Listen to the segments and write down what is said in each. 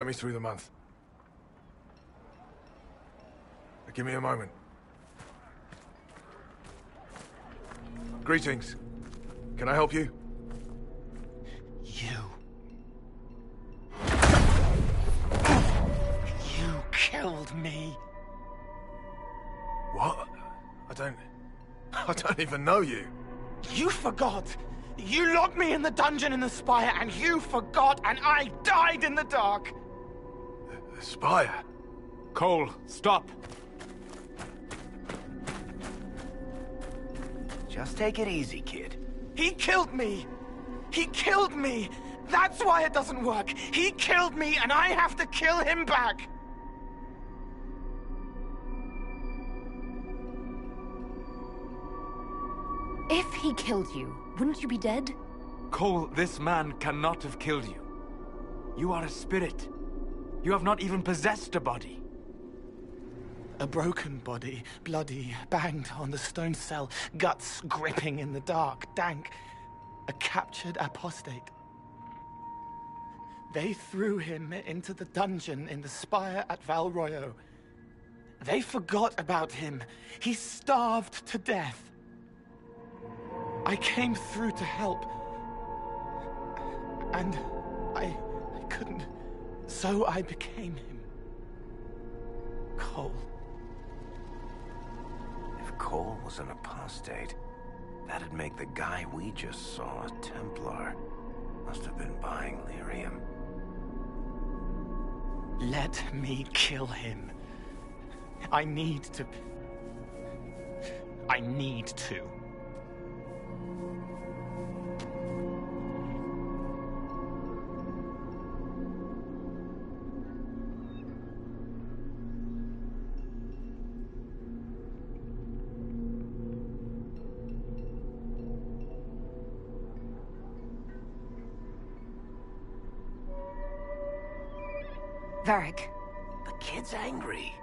me through the month. Give me a moment. Greetings. Can I help you? You killed me. What? I don't even know you. You forgot. You locked me in the dungeon in the spire, and you forgot, and I died in the dark. The spire? Cole, stop. Just take it easy, kid. He killed me. He killed me. That's why it doesn't work. He killed me, and I have to kill him back. If he killed you, wouldn't you be dead? Cole, this man cannot have killed you. You are a spirit. You have not even possessed a body. A broken body, bloody, banged on the stone cell, guts gripping in the dark, dank. A captured apostate. They threw him into the dungeon in the spire at Val Royo. They forgot about him. He starved to death. I came through to help. And I couldn't. So I became him. Cole. If Cole was an apostate, that'd make the guy we just saw a Templar. Must have been buying lyrium. Let me kill him. I need to. Varric. The kid's angry.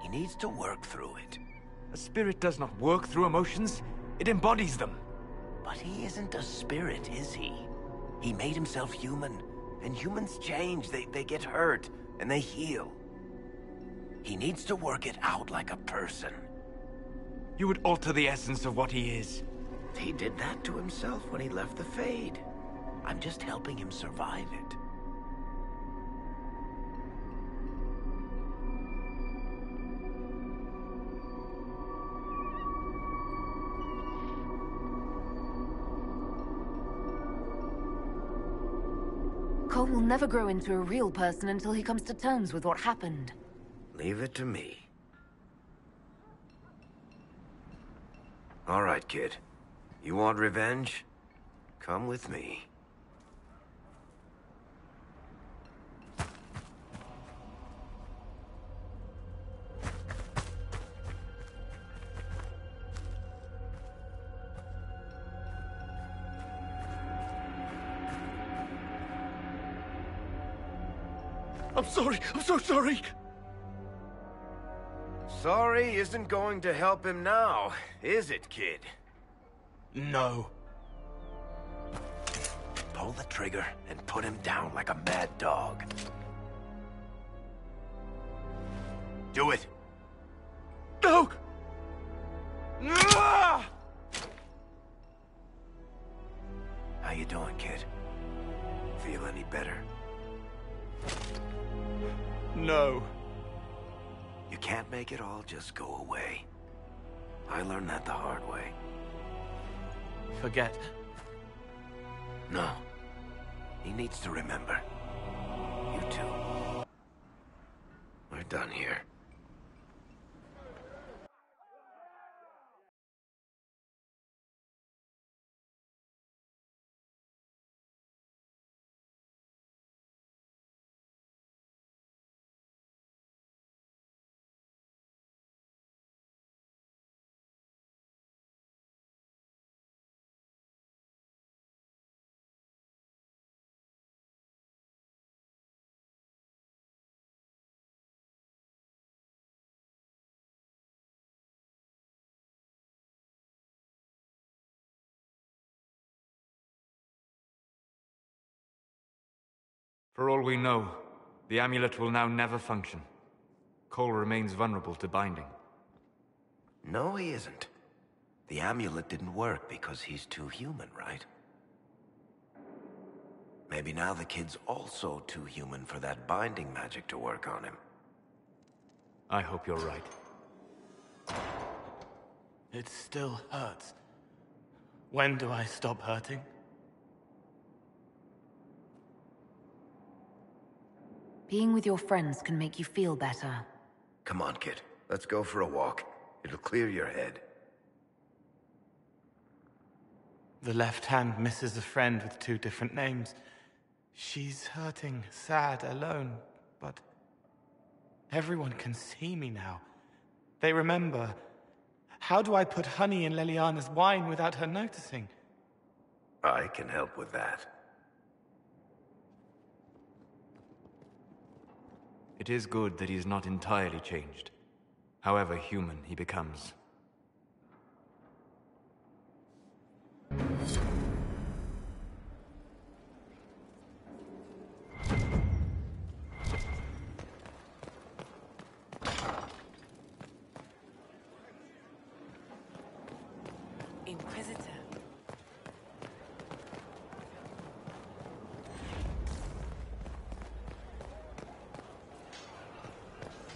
He needs to work through it. A spirit does not work through emotions. It embodies them. But he isn't a spirit, is he? He made himself human. And humans change. They get hurt. And they heal. He needs to work it out like a person. You would alter the essence of what he is. He did that to himself when he left the Fade. I'm just helping him survive it. Cole will never grow into a real person until he comes to terms with what happened. Leave it to me. All right, kid. You want revenge? Come with me. I'm sorry. I'm so sorry. Sorry isn't going to help him now, is it, kid? No. Pull the trigger and put him down like a mad dog. Do it. No! How you doing, kid? Feel any better? No. You can't make it all just go away. I learned that the hard way. Forget. No. He needs to remember. You too. We're done here. For all we know, The amulet will now never function. Cole remains vulnerable to binding. No, he isn't. The amulet didn't work because he's too human, right? Maybe now the kid's also too human for that binding magic to work on him. I hope you're right. It still hurts. When do I stop hurting? Being with your friends can make you feel better. Come on, kid. Let's go for a walk. It'll clear your head. The left hand misses a friend with 2 different names. She's hurting, sad, alone, but everyone can see me now. They remember. How do I put honey in Leliana's wine without her noticing? I can help with that. It is good that he's not entirely changed, however human he becomes. Inquisitor.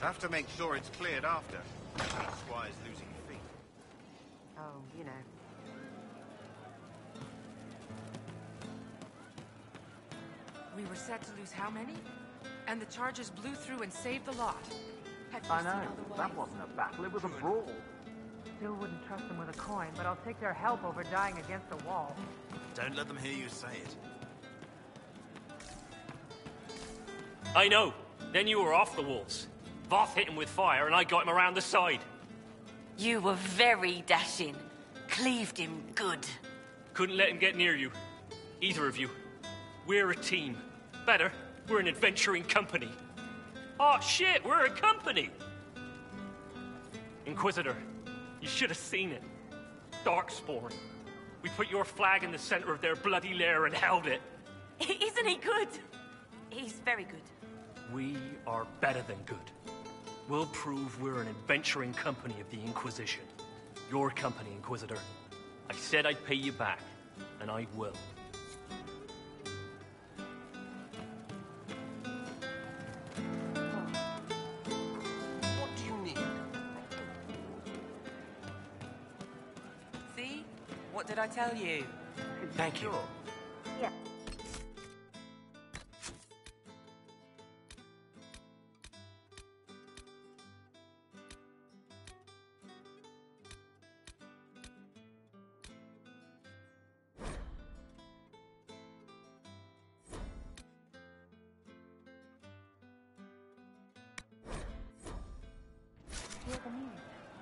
Have to make sure it's cleared after. Squire's losing feet. Oh, you know. We were set to lose how many? And the charges blew through and saved the lot. Had I know. foreseen otherwise. That wasn't a battle, it was a brawl. Still wouldn't trust them with a coin, but I'll take their help over dying against a wall. Don't let them hear you say it. I know. Then you were off the walls. Voth hit him with fire, and I got him around the side. You were very dashing. Cleaved him good. Couldn't let him get near you. Either of you. We're a team. Better, we're an adventuring company. Oh shit, we're a company! Inquisitor, you should have seen it. Darkspawn. We put your flag in the center of their bloody lair and held it. Isn't he good? He's very good. We are better than good. We'll prove we're an adventuring company of the Inquisition. Your company, Inquisitor. I said I'd pay you back, and I will. What do you need? See? What did I tell you? Thank you. Yeah.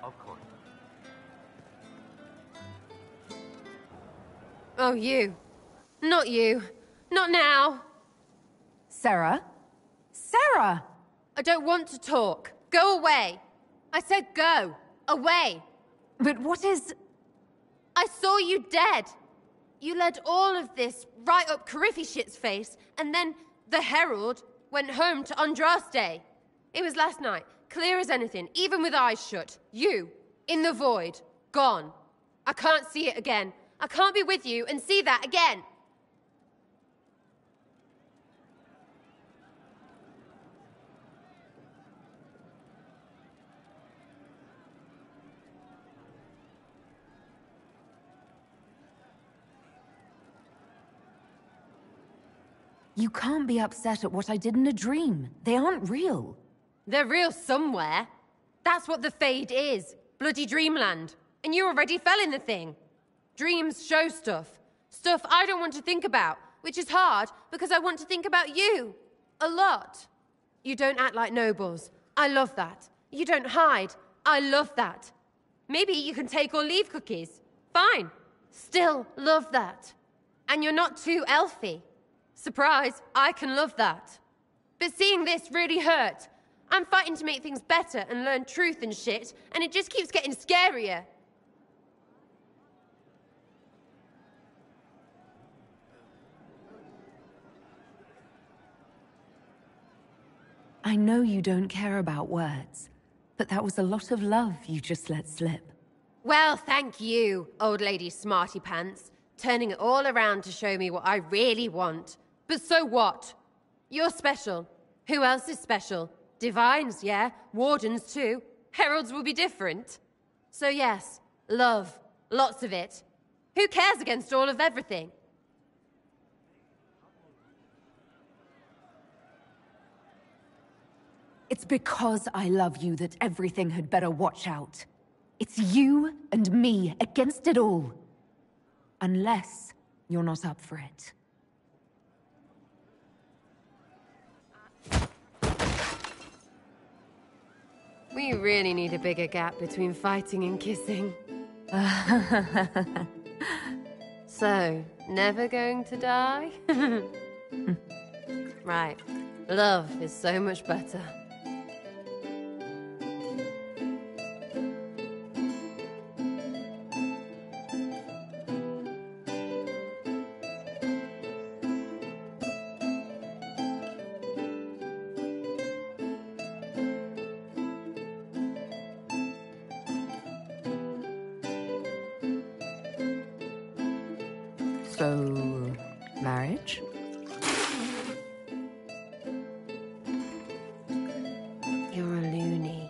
Of course. Oh, you. Not you. Not now. Sarah? Sarah! I don't want to talk. Go away. I said go. Away. But what is... I saw you dead. You led all of this right up Carriffy shit's face, and then the Herald went home to Andraste. It was last night, clear as anything, even with eyes shut. You, in the void, gone. I can't see it again. I can't be with you and see that again. You can't be upset at what I did in a dream. They aren't real. They're real somewhere. That's what the Fade is. Bloody dreamland. And you already fell in the thing. Dreams show stuff. Stuff I don't want to think about. Which is hard, because I want to think about you. A lot. You don't act like nobles. I love that. You don't hide. I love that. Maybe you can take or leave cookies. Fine. Still love that. And you're not too elfy. Surprise, I can love that. But seeing this really hurt. I'm fighting to make things better and learn truth and shit, and it just keeps getting scarier. I know you don't care about words, but that was a lot of love you just let slip. Well, thank you, old lady smarty pants, turning it all around to show me what I really want. But so what? You're special. Who else is special? Divines, yeah. Wardens, too. Heralds will be different. So yes, love. Lots of it. Who cares against all of everything? It's because I love you that everything had better watch out. It's you and me against it all. Unless you're not up for it. We really need a bigger gap between fighting and kissing. So, never going to die? Right. Love is so much better. So, marriage? You're a loony.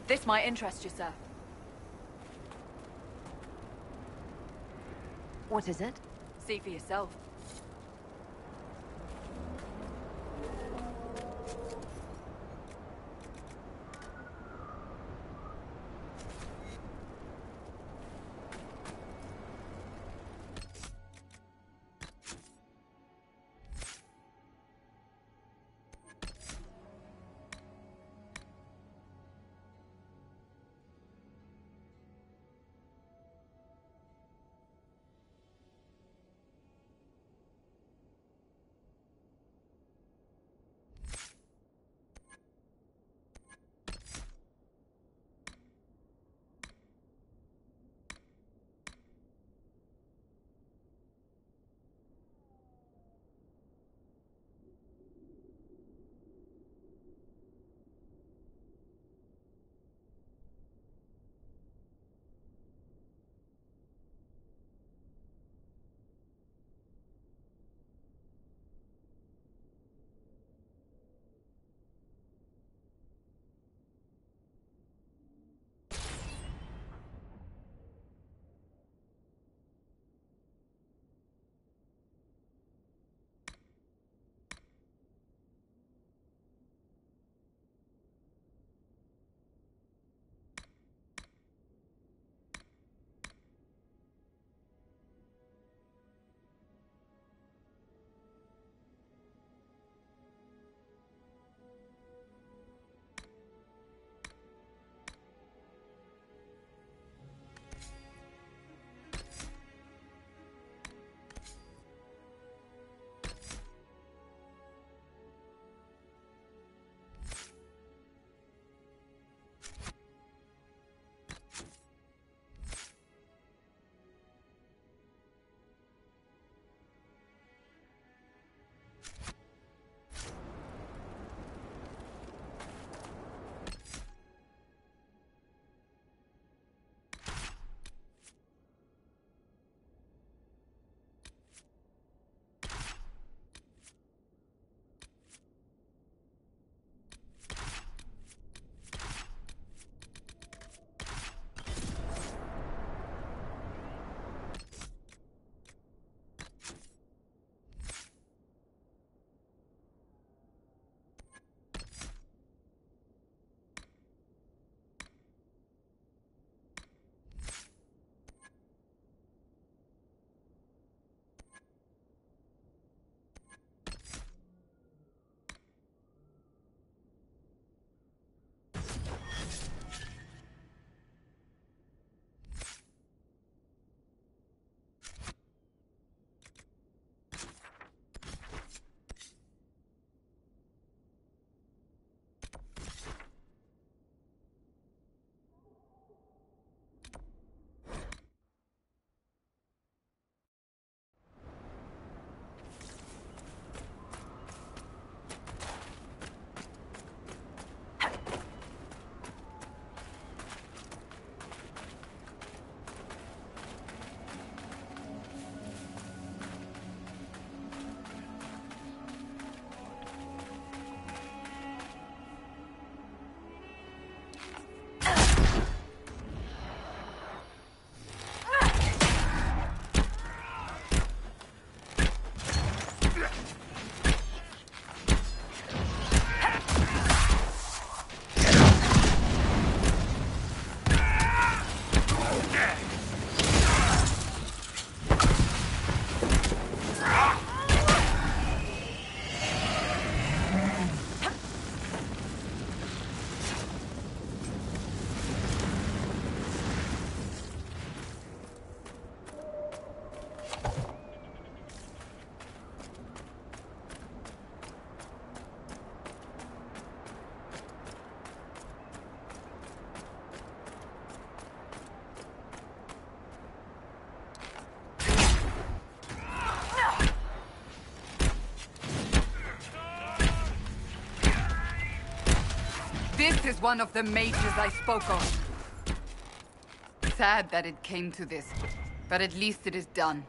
This might interest you, sir. What is it? See for yourself. This is one of the mages I spoke of. Sad that it came to this, but at least it is done.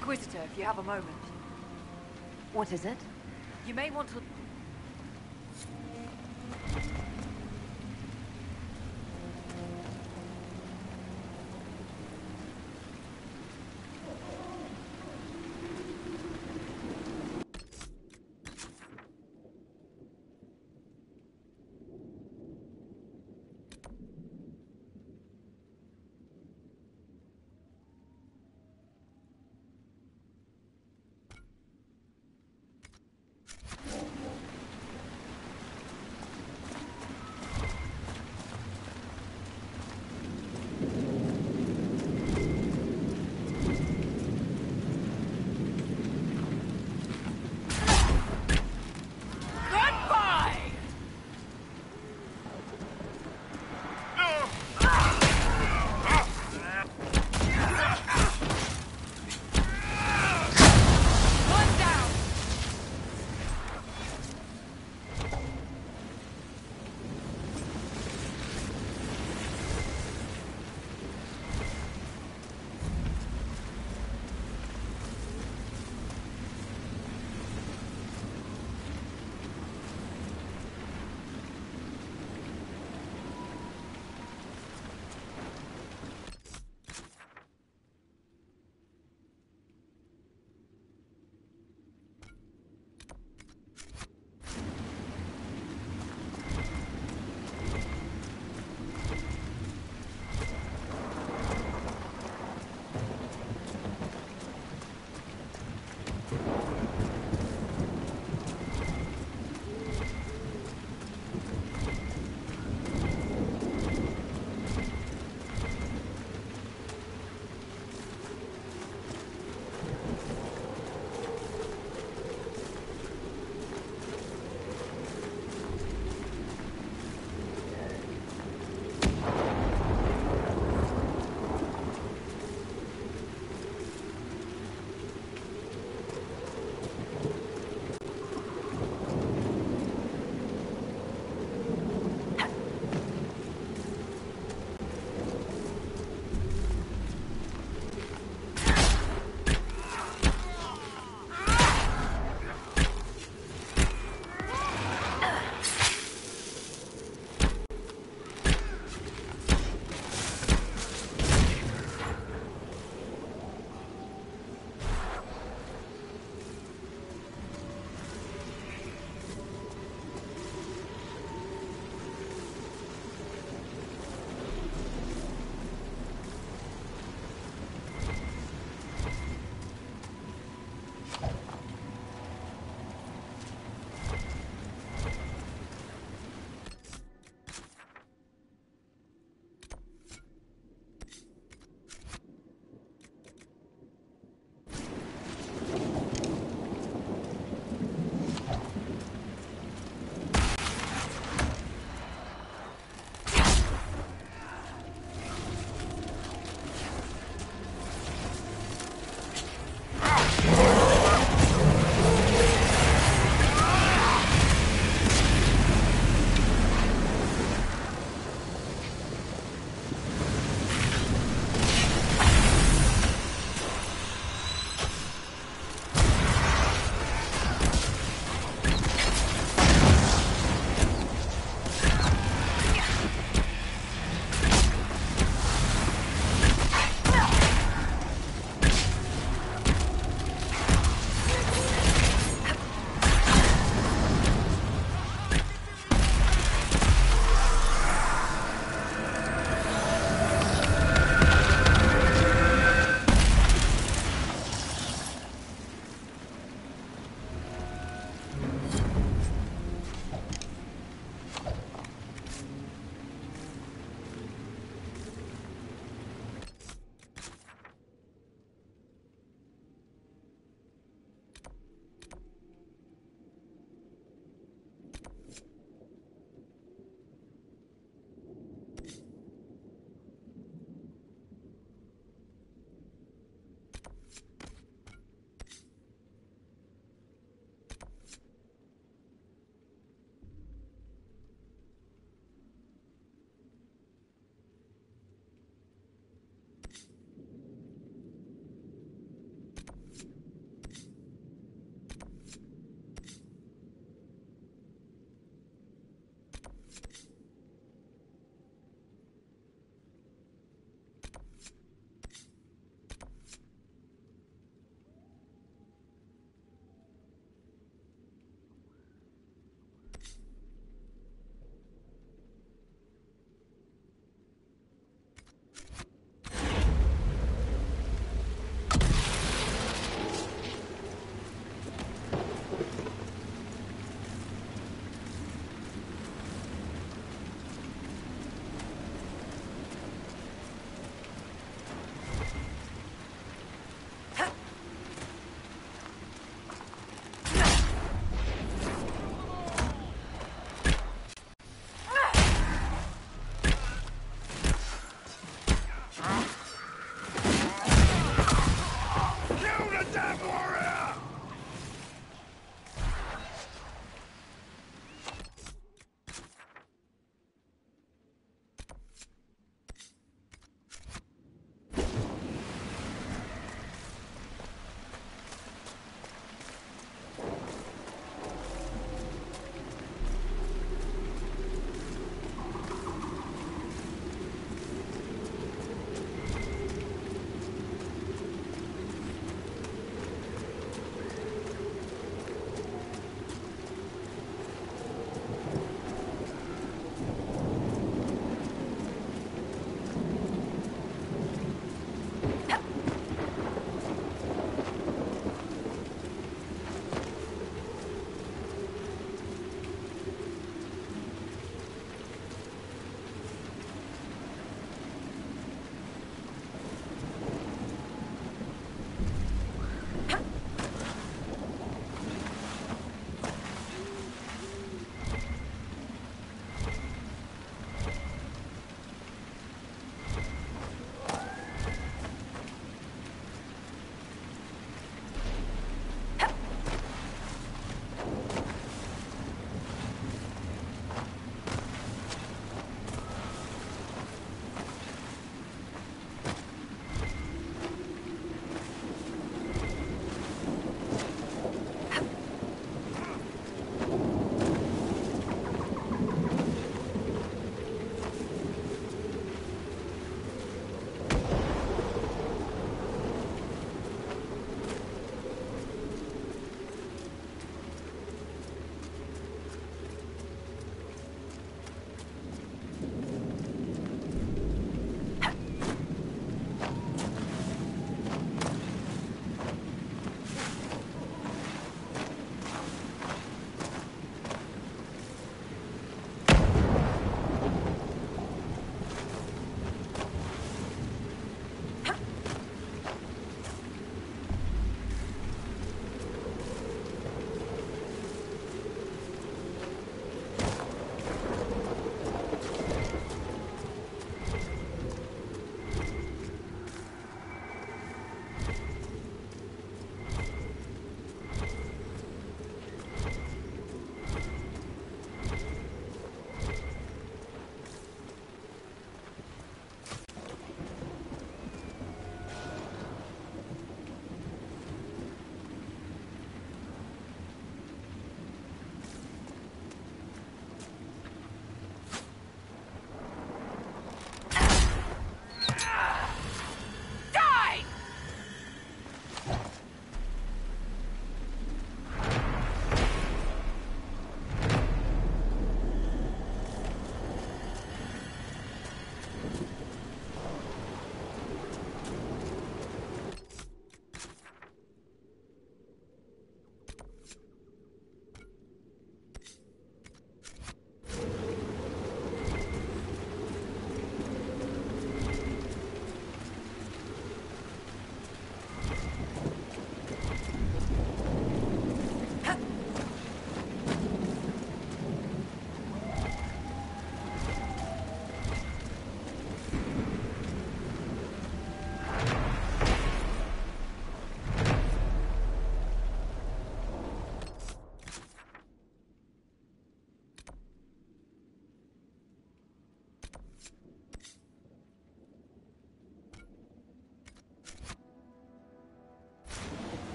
Inquisitor, if you have a moment. What is it? You may want to...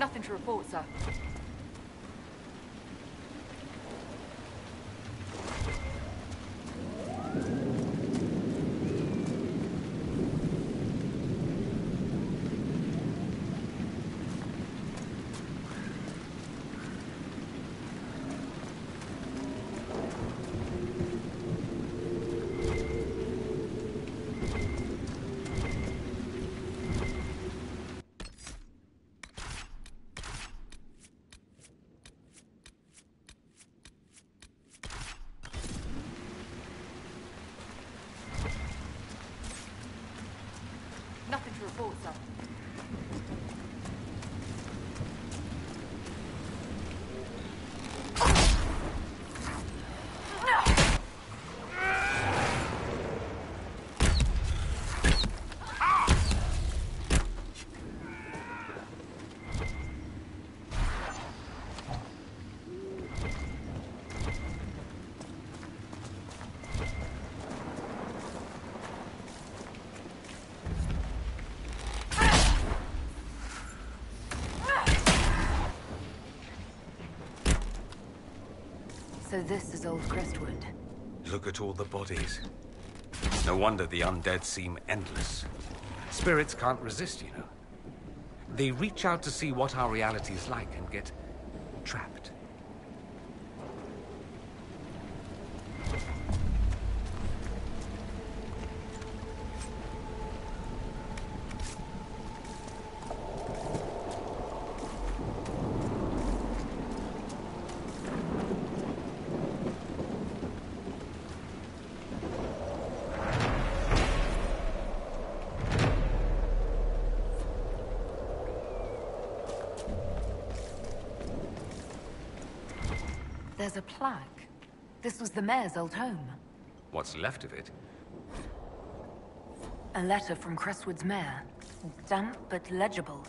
Nothing to report, sir. Nothing to report, sir. So this is old Crestwood. Look at all the bodies. No wonder the undead seem endless. Spirits can't resist, you know. They reach out to see what our reality is like and get trapped. There's a plaque. This was the mayor's old home. What's left of it? A letter from Crestwood's mayor. Damp but legible.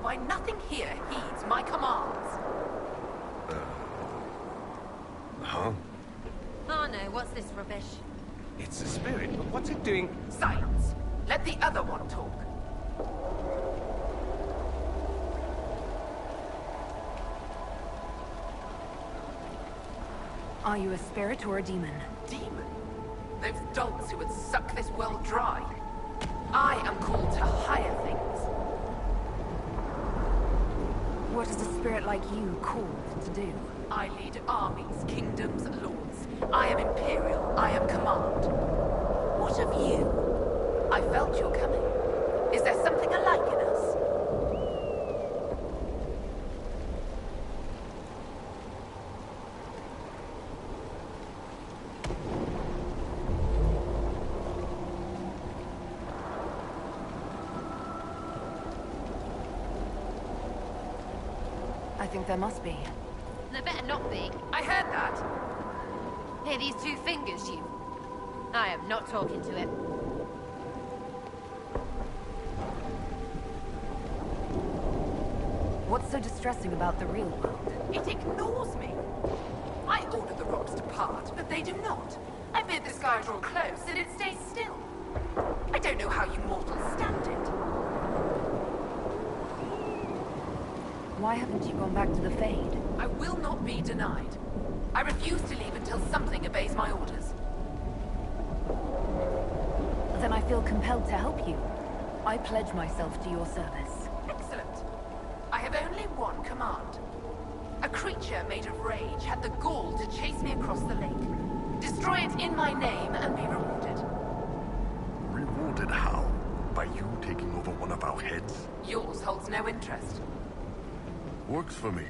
why nothing here heeds my commands. Huh? Oh no, what's this rubbish? It's a spirit, but what's it doing? Silence. Let the other one talk. Are you a spirit or a demon? Demon? Those dogs who would suck this world dry. I am called to higher things. What is a spirit like you called to do? I lead armies, kingdoms, lords. I am imperial. I am command. What of you? I felt your coming. Is there something alike in us? I think there must be. There better not be. I heard that. Here, these two fingers, you. I am not talking to it. What's so distressing about the real world? It ignores me. I order the rocks to part, but they do not. I bid the sky draw close, and it stays still. I don't know how you mortals stand it. Why haven't you gone back to the Fade? I will not be denied. I refuse to leave until something obeys my orders. Then I feel compelled to help you. I pledge myself to your service. Excellent. I have only one command. A creature made of rage had the gall to chase me across the lake. Destroy it in my name and be rewarded. Rewarded how? By you taking over one of our heads? Yours holds no interest. Works for me.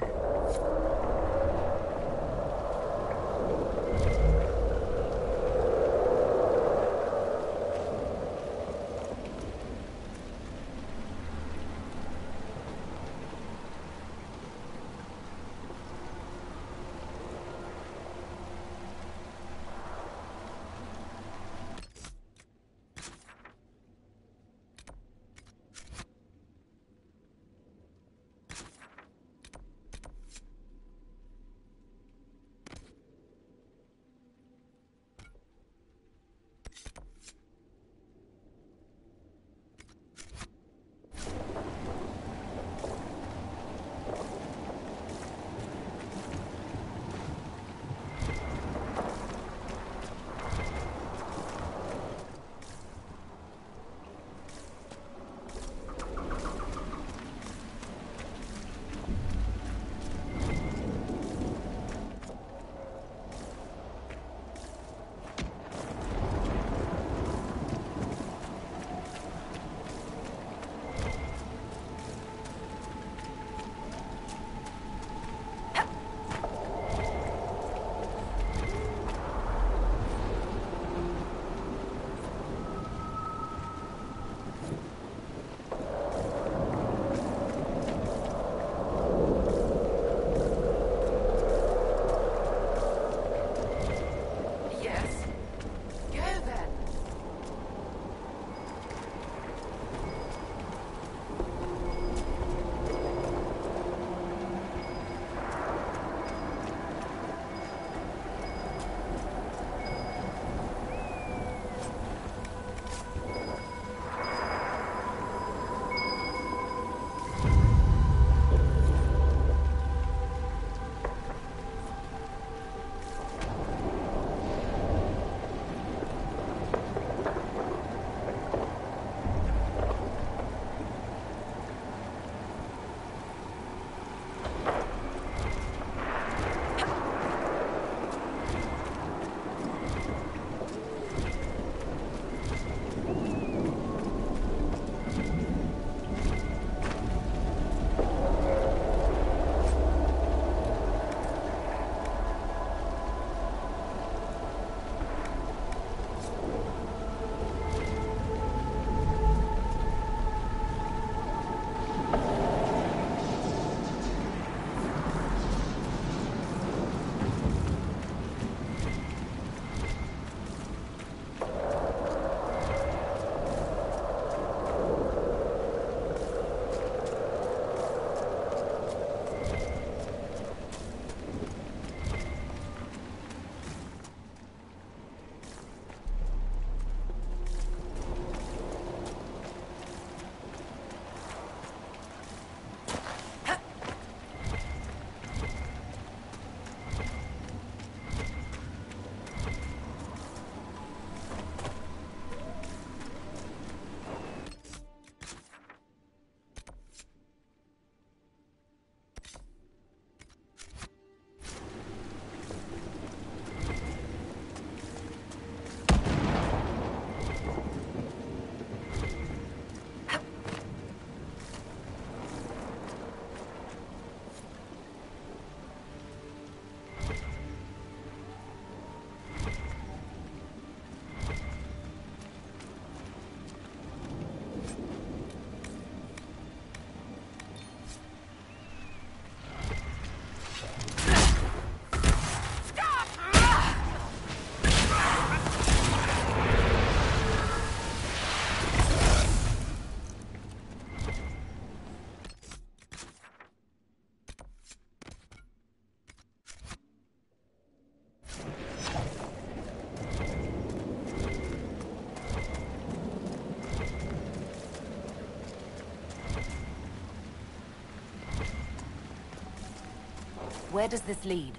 Where does this lead?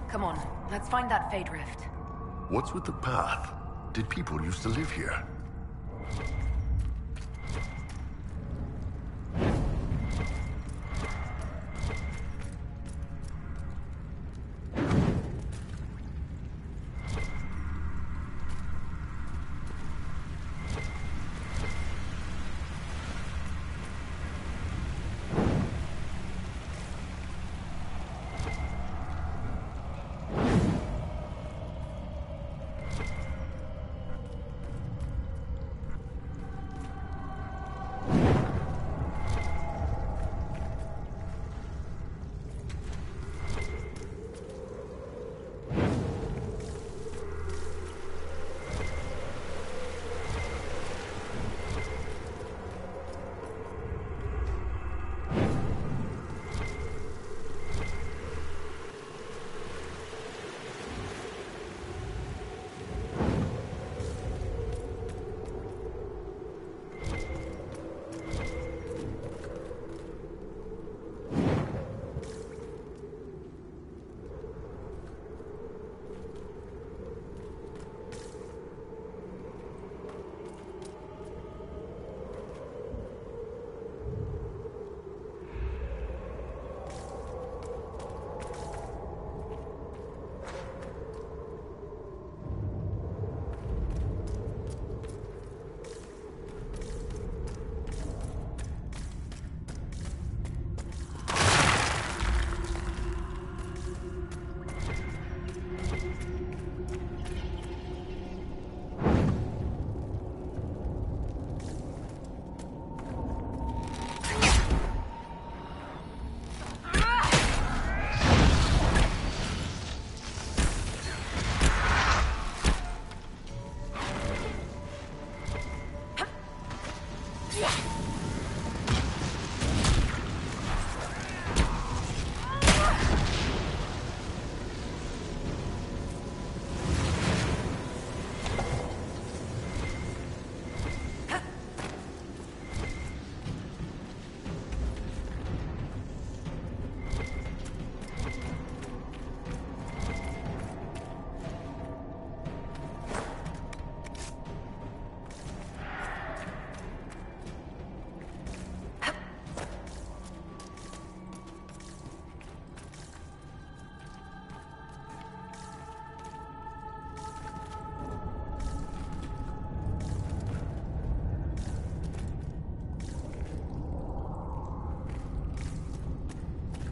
Come on, let's find that Fade Rift. What's with the path? Did people used to live here?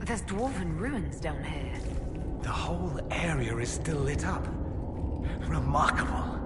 There's dwarven ruins down here. The whole area is still lit up. Remarkable.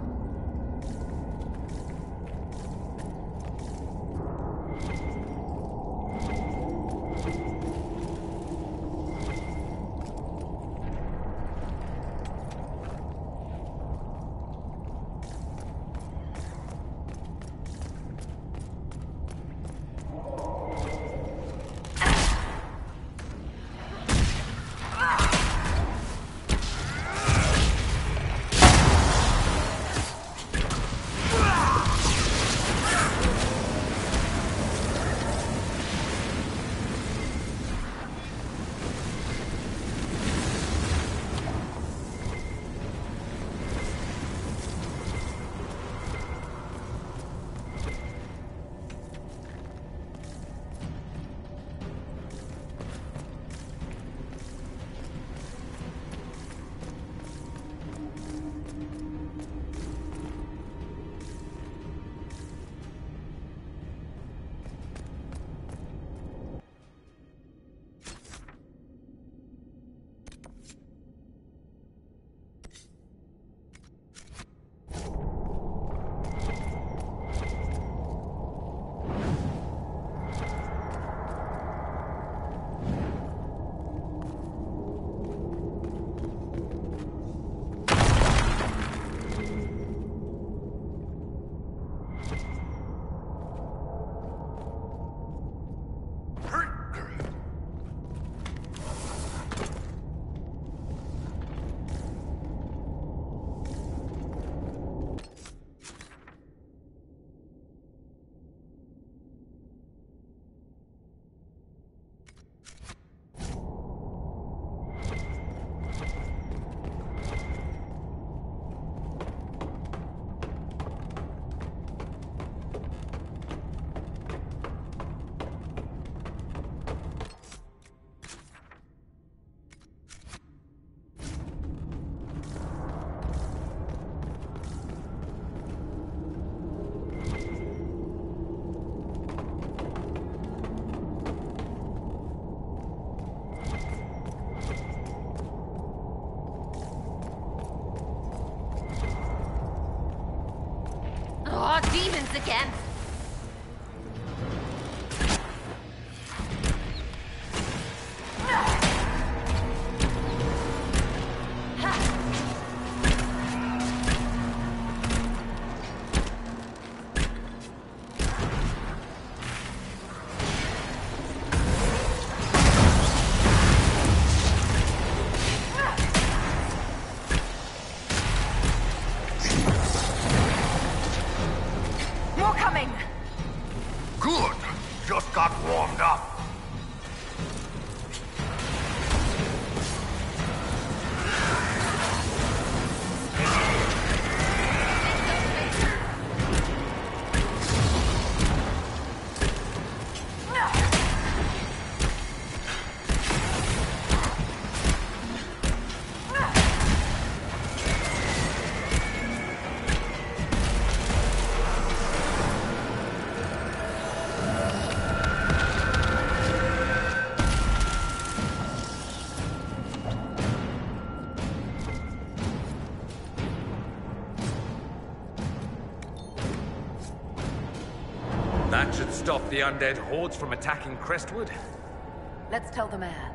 demons again. More coming! Good. Just got warmed up. That should stop the undead hordes from attacking Crestwood. Let's tell the man.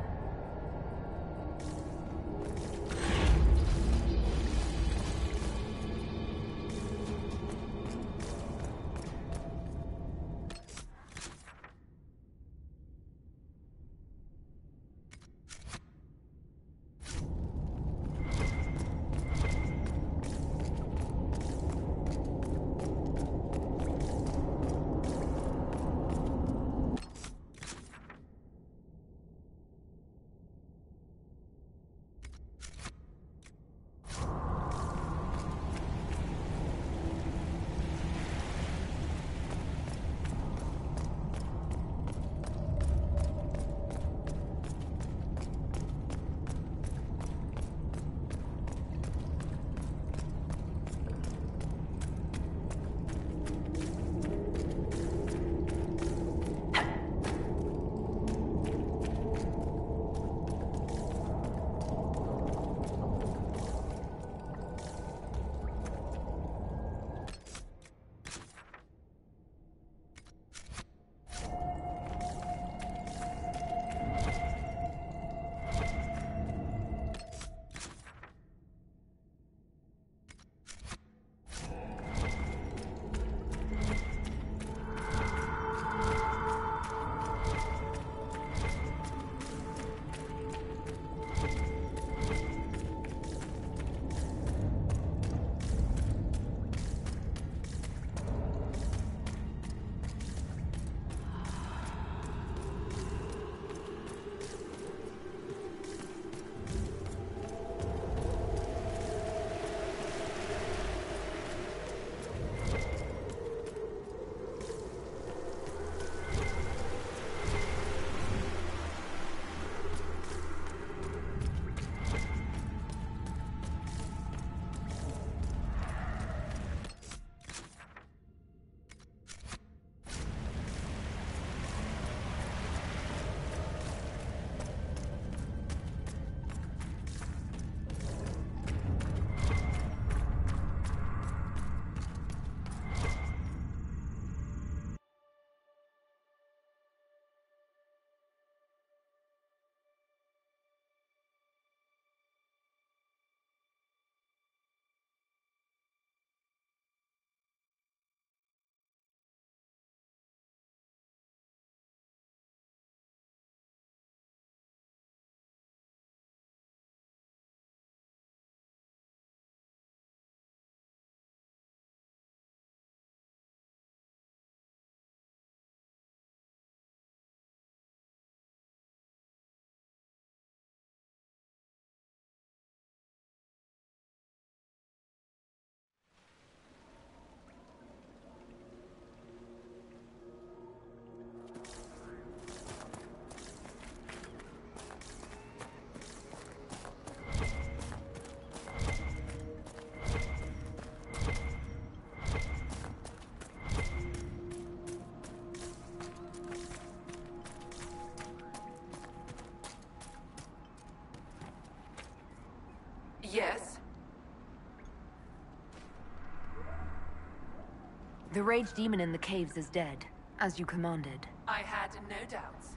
The rage demon in the caves is dead, as you commanded. I had no doubts.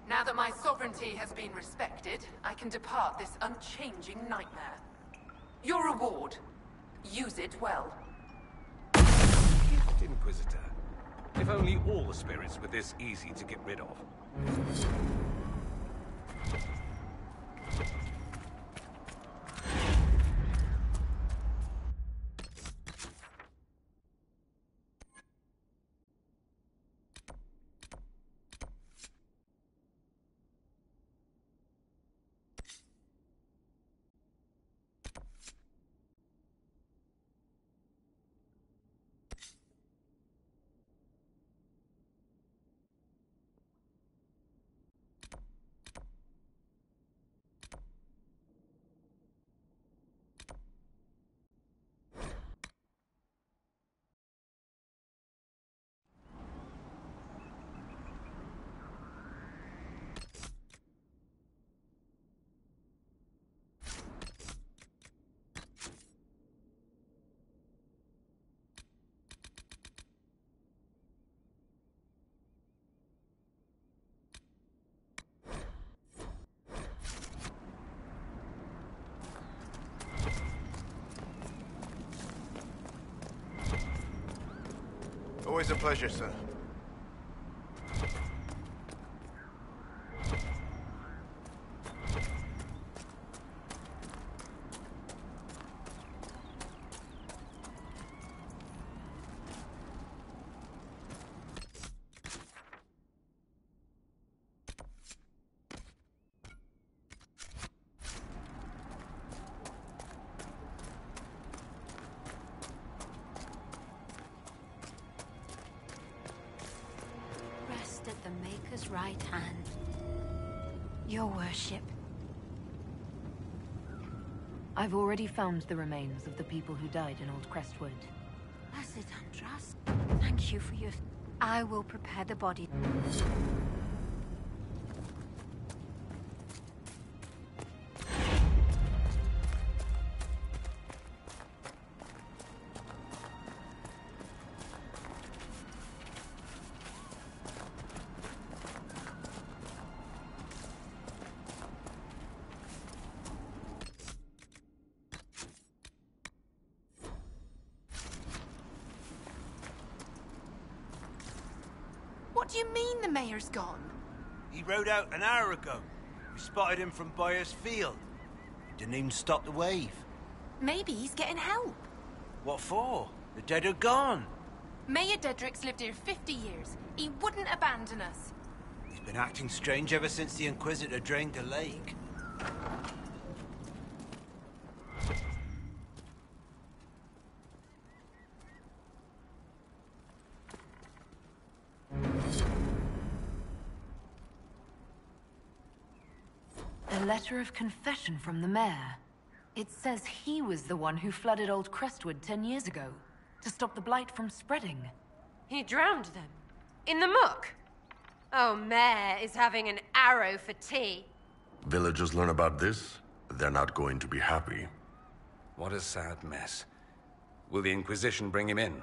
Now that my sovereignty has been respected, I can depart this unchanging nightmare. Your reward. Use it well. Gift, Inquisitor. If only all the spirits were this easy to get rid of. Always a pleasure, sir. At the Maker's right hand. Your worship. I've already found the remains of the people who died in Old Crestwood. Blessed Andras, thank you for your... I will prepare the body. What do you mean the mayor's gone? He rode out an hour ago. We spotted him from Byers Field. Didn't even stop the wave. Maybe he's getting help. What for? The dead are gone. Mayor Dedrick's lived here 50 years. He wouldn't abandon us. He's been acting strange ever since the Inquisitor drained the lake. A letter of confession from the mayor. It says he was the one who flooded Old Crestwood 10 years ago, to stop the blight from spreading. He drowned them? In the muck? Oh, Mayor is having an arrow for tea. Villagers learn about this, they're not going to be happy. What a sad mess. Will the Inquisition bring him in?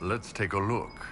Let's take a look.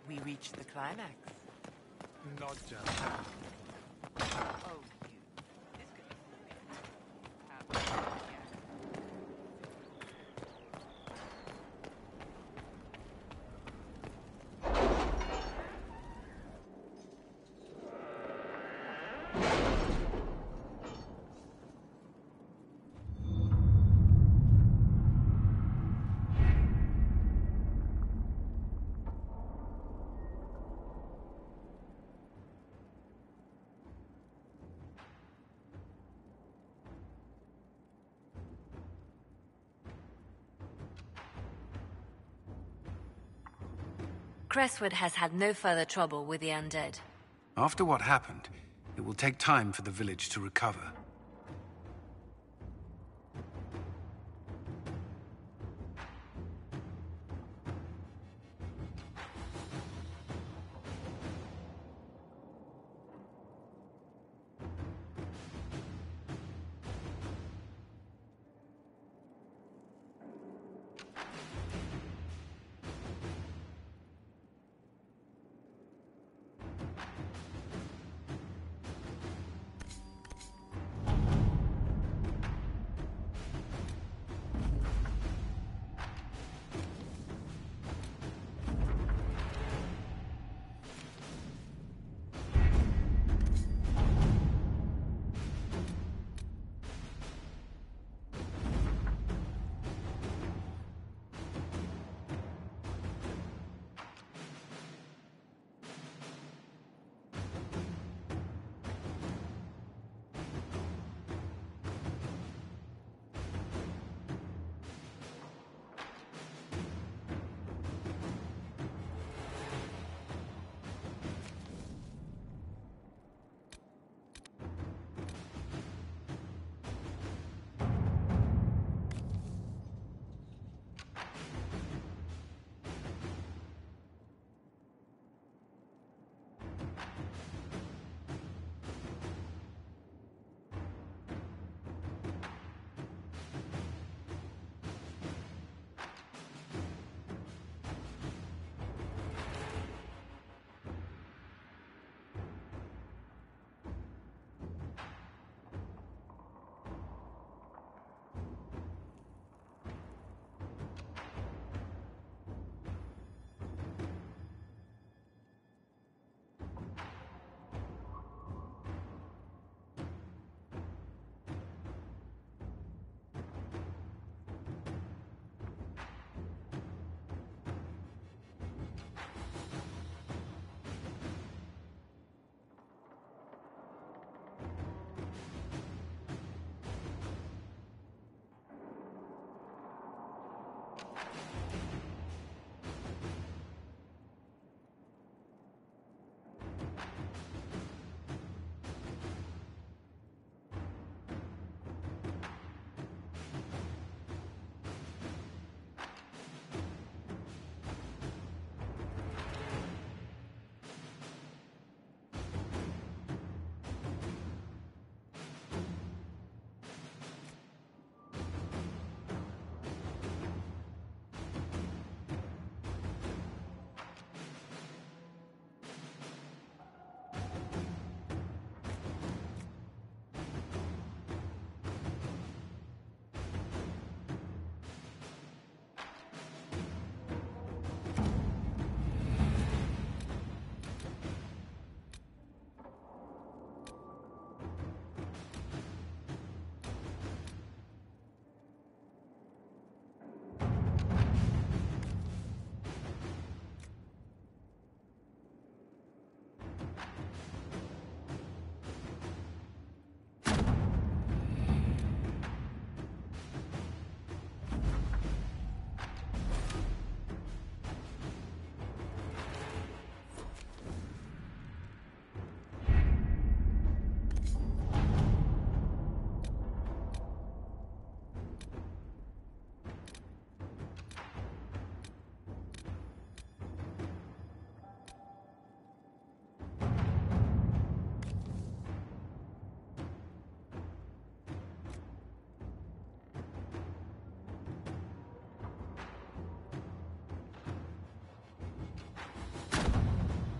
We reached the climax. Not just. Oh, you. This could be Crestwood has had no further trouble with the undead. After what happened, it will take time for the village to recover.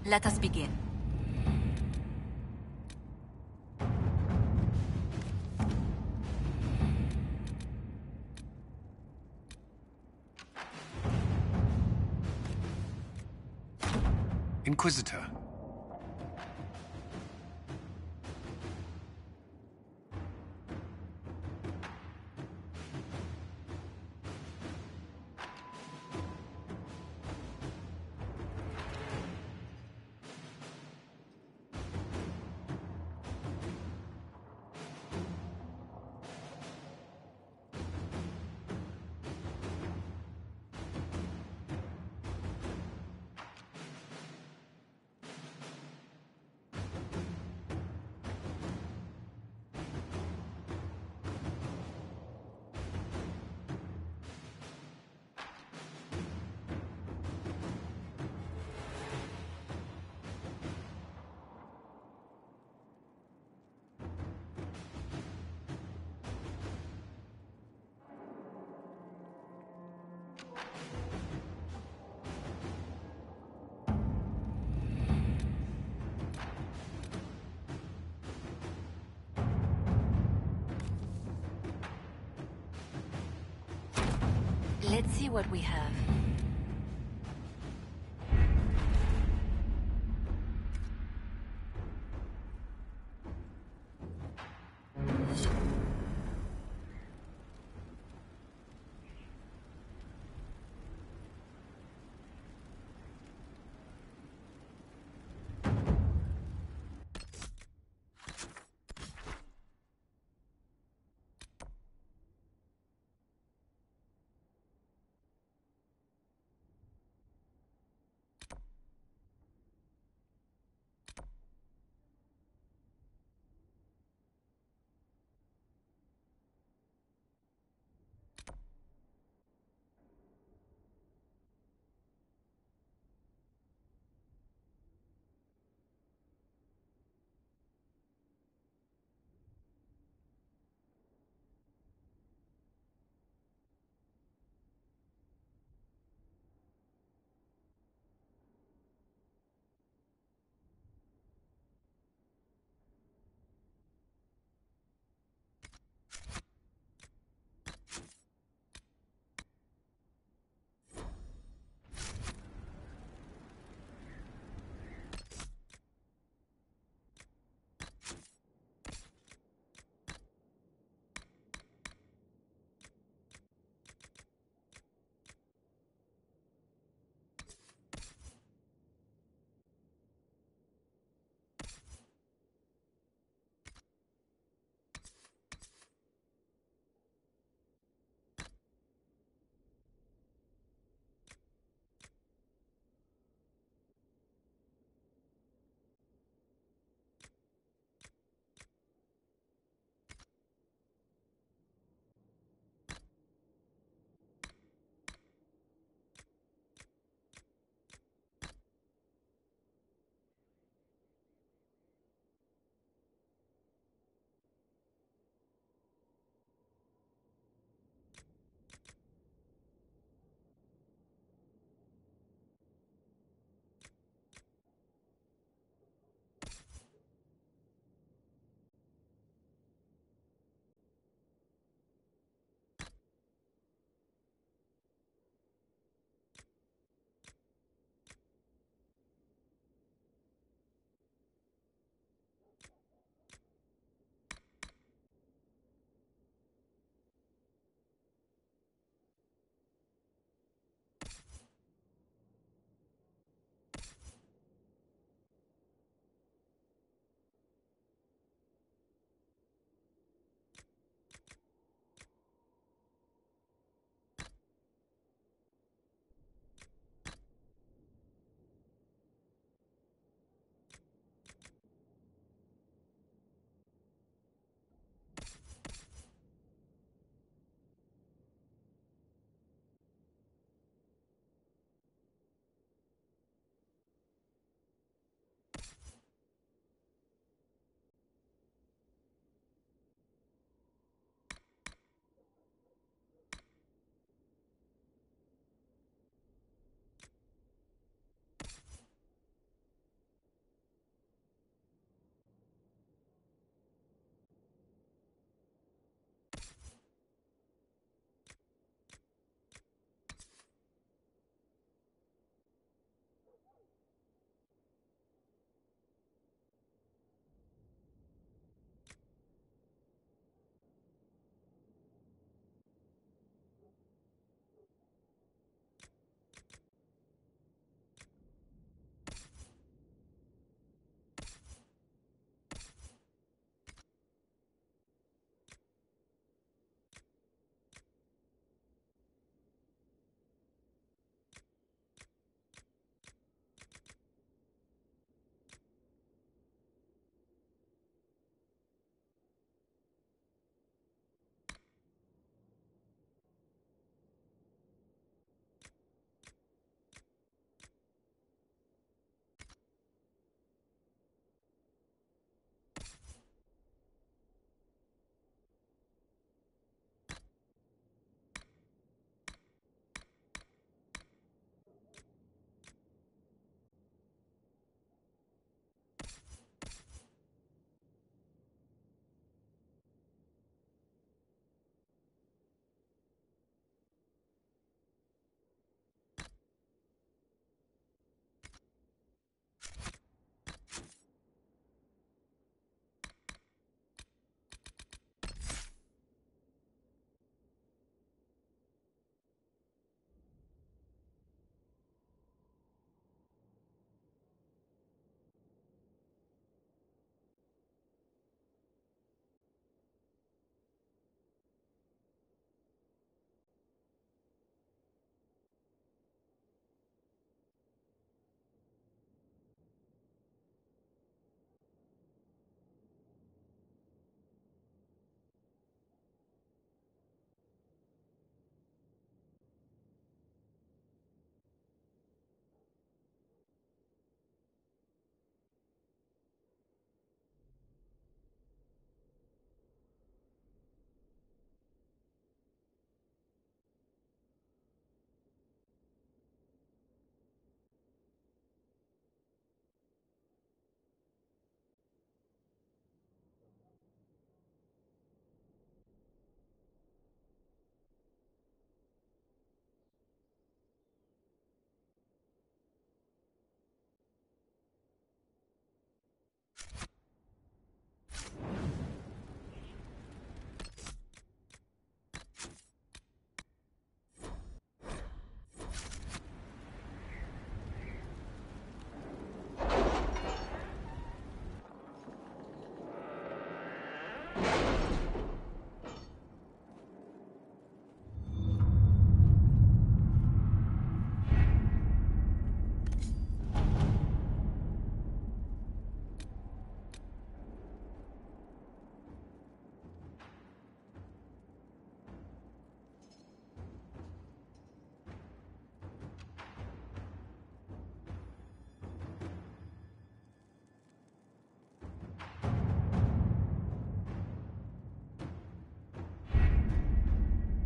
Let us begin. Inquisitor. Let's see what we have.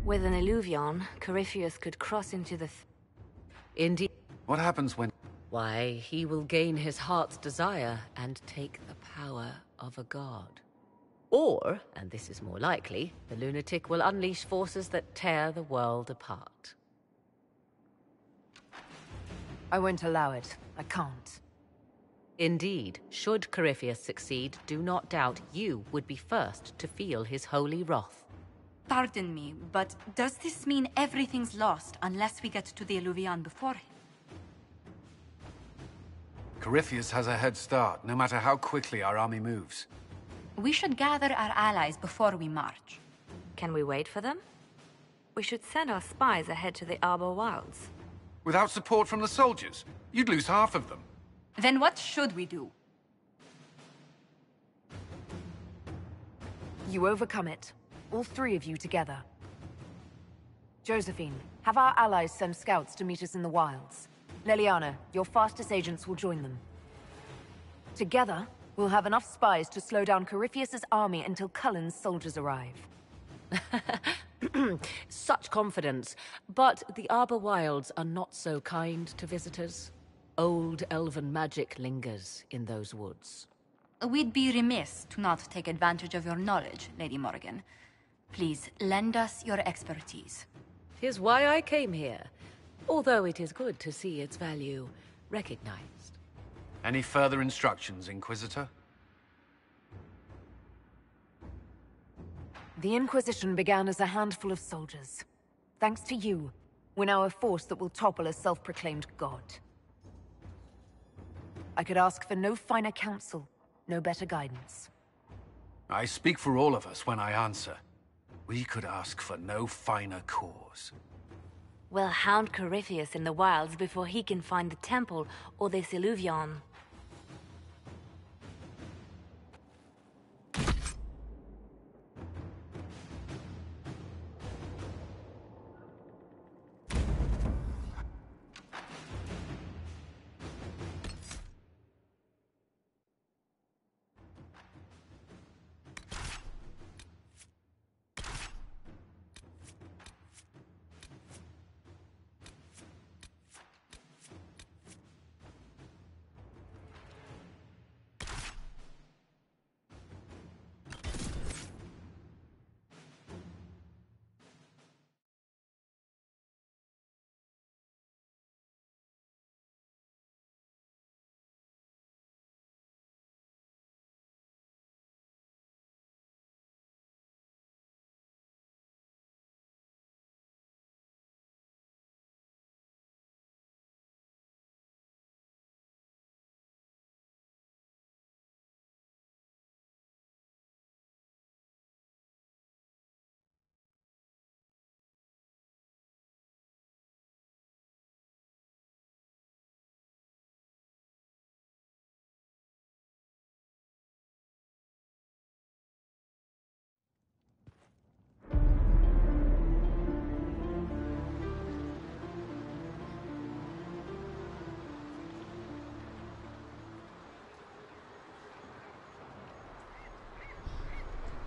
With an illuvion, Corypheus could cross into the... Indeed. What happens when... Why, he will gain his heart's desire and take the power of a god. Or, and this is more likely, the lunatic will unleash forces that tear the world apart. I won't allow it. I can't. Indeed, should Corypheus succeed, do not doubt you would be first to feel his holy wrath. Pardon me, but does this mean everything's lost unless we get to the Illuvion before him? Corypheus has a head start, no matter how quickly our army moves. We should gather our allies before we march. Can we wait for them? We should send our spies ahead to the Arbor Wilds. Without support from the soldiers, you'd lose half of them. Then what should we do? You overcome it. All three of you together. Josephine, have our allies send scouts to meet us in the wilds. Leliana, your fastest agents will join them. Together, we'll have enough spies to slow down Corypheus's army until Cullen's soldiers arrive. Such confidence. But the Arbor Wilds are not so kind to visitors. Old elven magic lingers in those woods. We'd be remiss to not take advantage of your knowledge, Lady Morgan. Please, lend us your expertise. 'Tis why I came here, although it is good to see its value recognized. Any further instructions, Inquisitor? The Inquisition began as a handful of soldiers. Thanks to you, we're now a force that will topple a self-proclaimed god. I could ask for no finer counsel, no better guidance. I speak for all of us when I answer. We could ask for no finer cause. We'll hound Corypheus in the wilds before he can find the temple or this illuvion.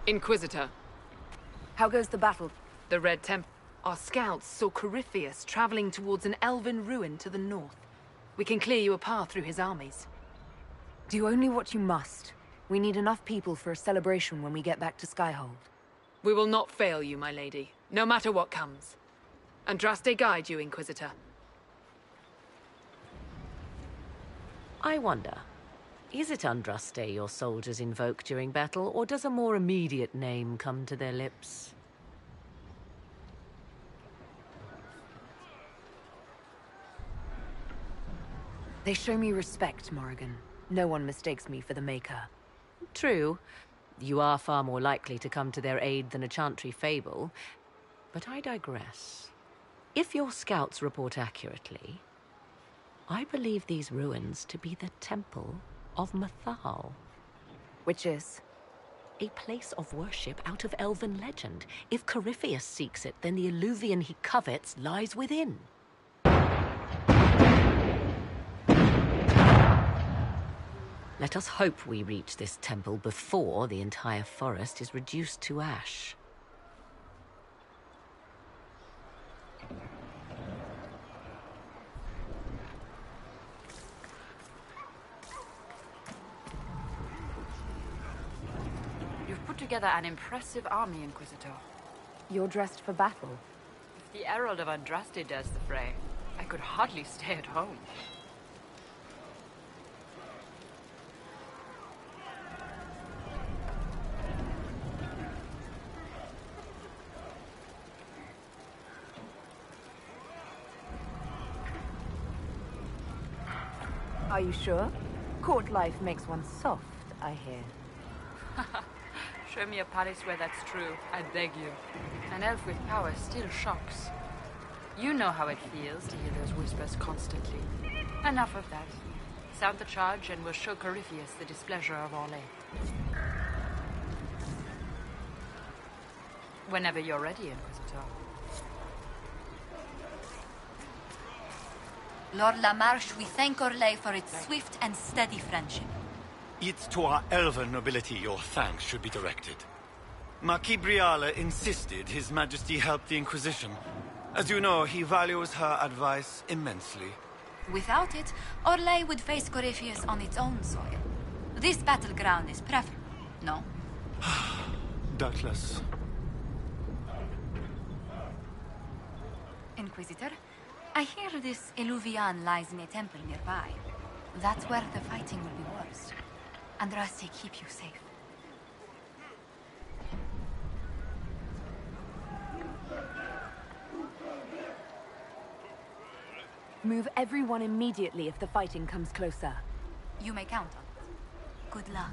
Inquisitor. How goes the battle? The Red Temple. Our scouts saw Corypheus traveling towards an elven ruin to the north. We can clear you a path through his armies. Do only what you must. We need enough people for a celebration when we get back to Skyhold. We will not fail you, my lady, no matter what comes. Andraste guide you, Inquisitor. I wonder, is it Andraste your soldiers invoke during battle, or does a more immediate name come to their lips? They show me respect, Morrigan. No one mistakes me for the Maker. True. You are far more likely to come to their aid than a chantry fable. But I digress. If your scouts report accurately, I believe these ruins to be the Temple of Mathal. Which is? A place of worship out of elven legend. If Corypheus seeks it, then the illuvion he covets lies within. Let us hope we reach this temple before the entire forest is reduced to ash. together an impressive army, Inquisitor. You're dressed for battle? If the Herald of Andraste does the fray, I could hardly stay at home. Are you sure? Court life makes one soft, I hear. Show me a palace where that's true, I beg you. An elf with power still shocks. You know how it feels to hear those whispers constantly. Enough of that. Sound the charge and we'll show Corypheus the displeasure of Orlais. Whenever you're ready, Inquisitor. Lord Lamarche, we thank Orlais for its swift and steady friendship. It's to our elven nobility your thanks should be directed. Marquis Briala insisted His Majesty help the Inquisition. As you know, he values her advice immensely. Without it, Orlais would face Corypheus on its own soil. This battleground is preferable, no? Doubtless. Inquisitor, I hear this Eluvian lies in a temple nearby. That's where the fighting will be worst. Andraste keep you safe. Move everyone immediately if the fighting comes closer. You may count on it. Good luck.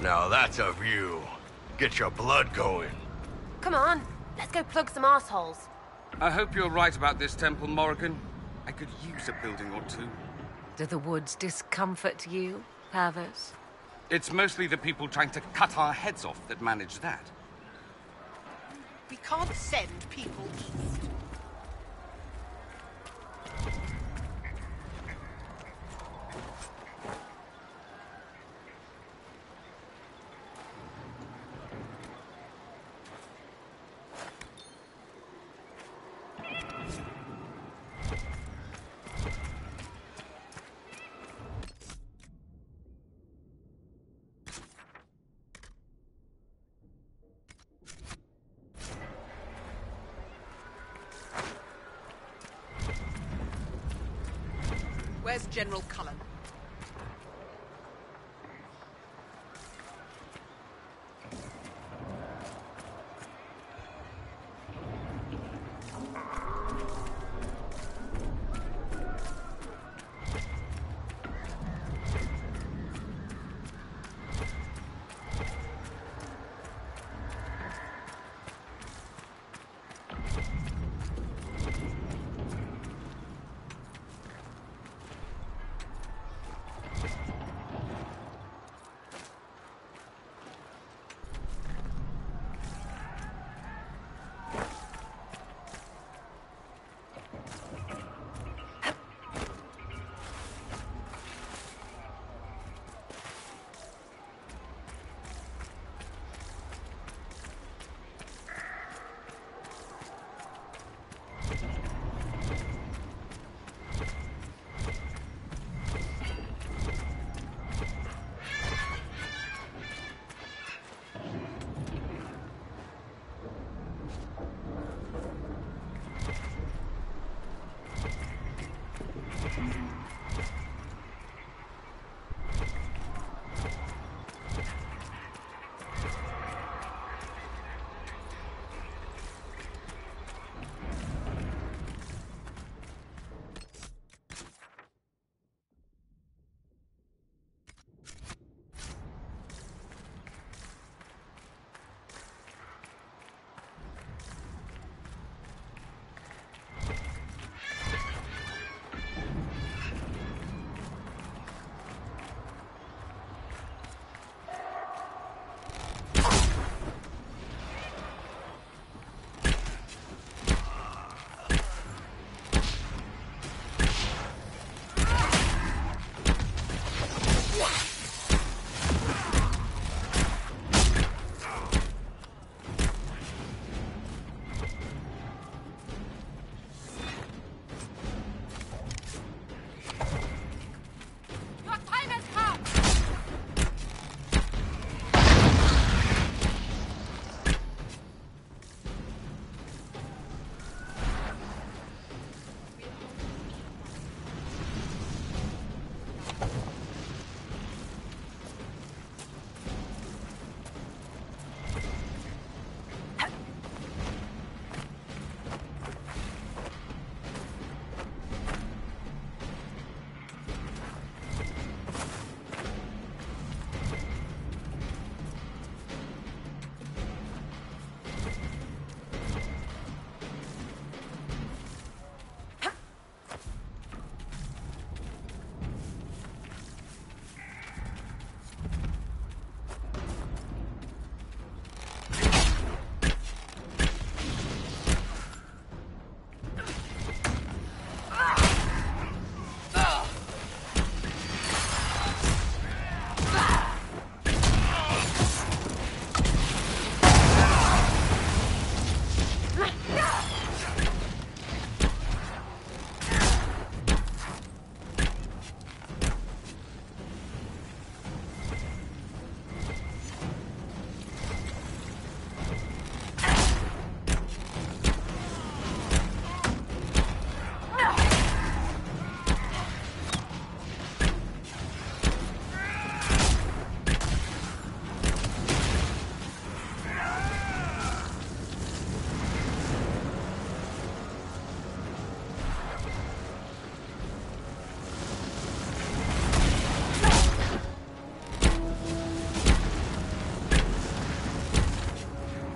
Now that's a view. Get your blood going. Come on, let's go plug some assholes. I hope you're right about this temple, Morrigan. I could use a building or two. Do the woods discomfort you, Pavos? It's mostly the people trying to cut our heads off that manage that. We can't send people east. Where's General Cullen?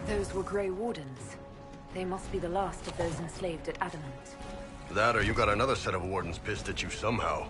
Those were Grey Wardens. They must be the last of those enslaved at Adamant. That or you got another set of wardens pissed at you somehow.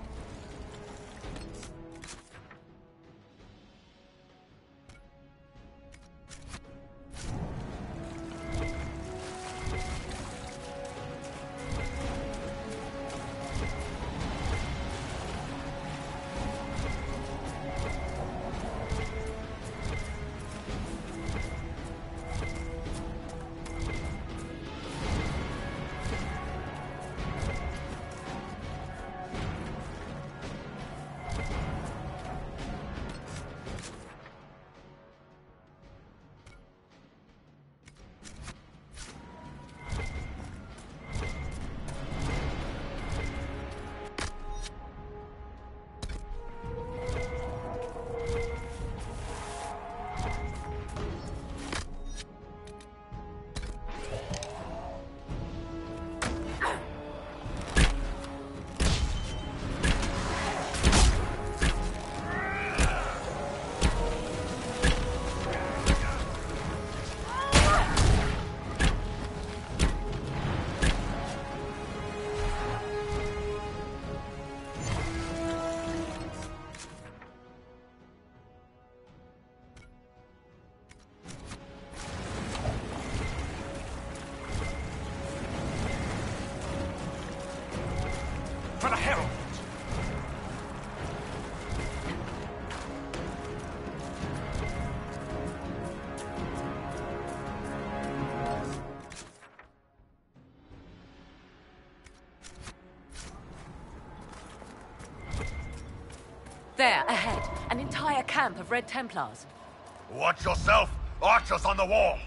For the Herald! There, ahead. An entire camp of Red Templars. Watch yourself! Archers on the wall!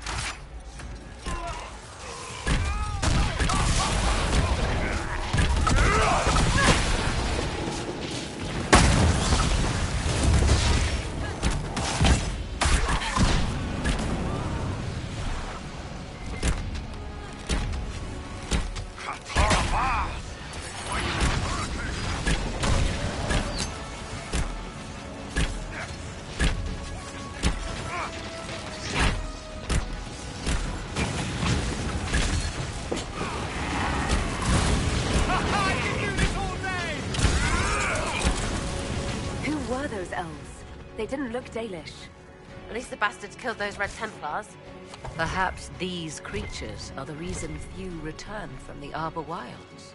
Those elves. They didn't look Dalish. At least the bastards killed those Red Templars. Perhaps these creatures are the reason few return from the Arbor Wilds.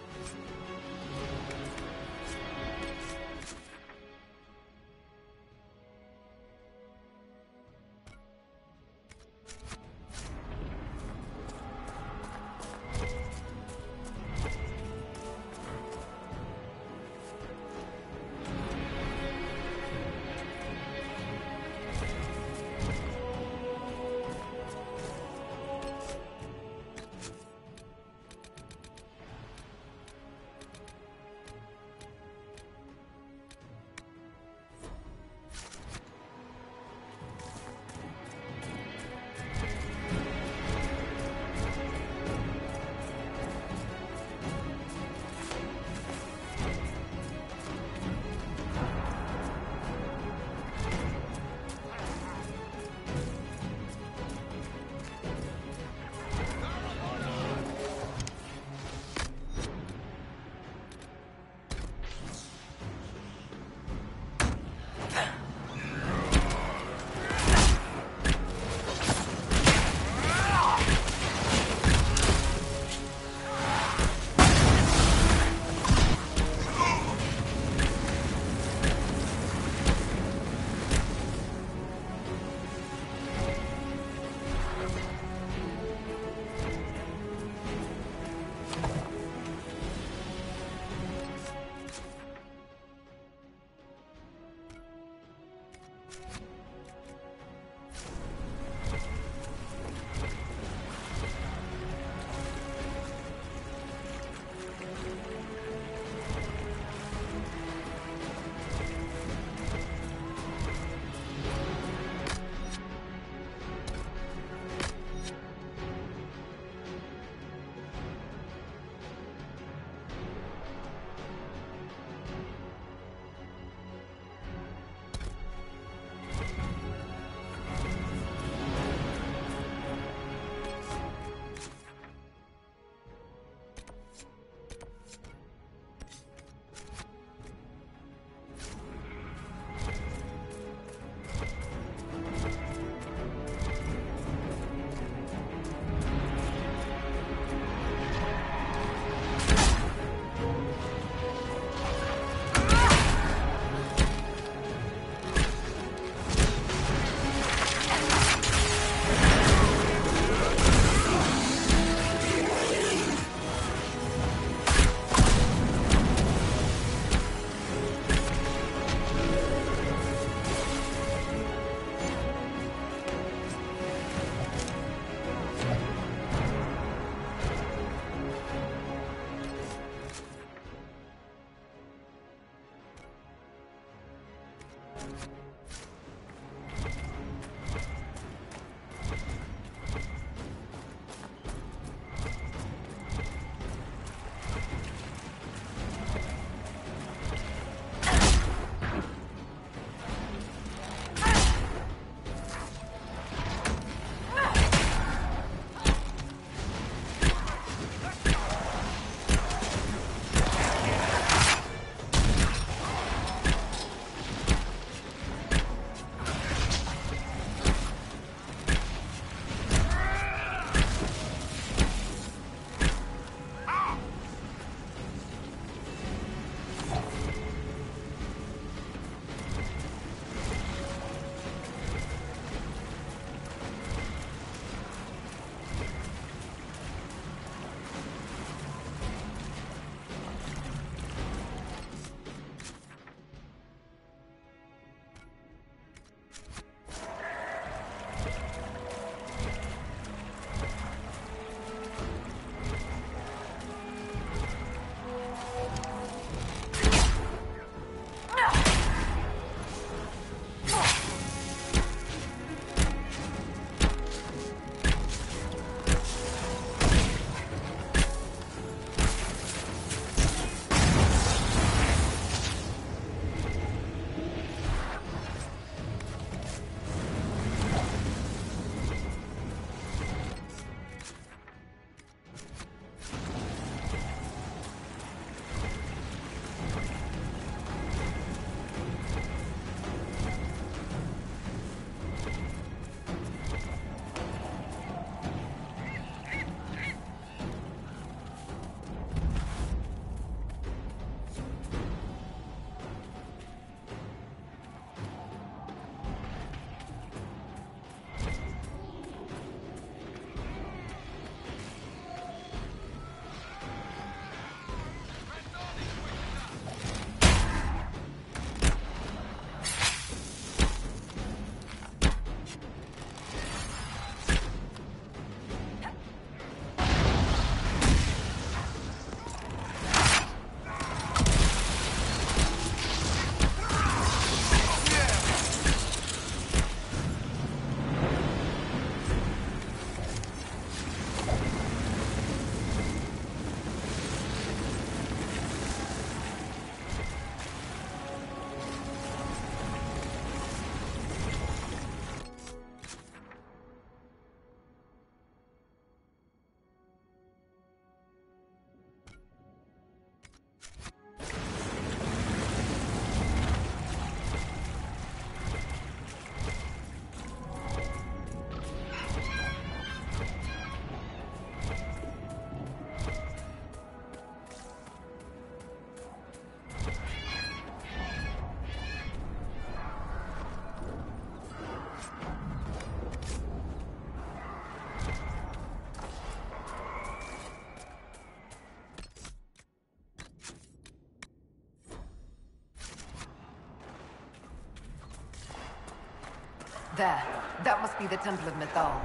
There. That must be the Temple of Mythal.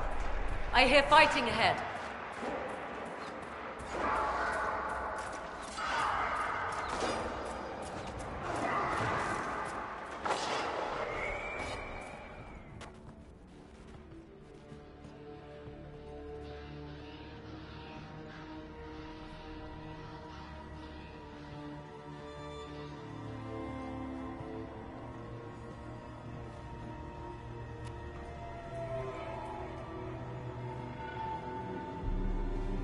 I hear fighting ahead.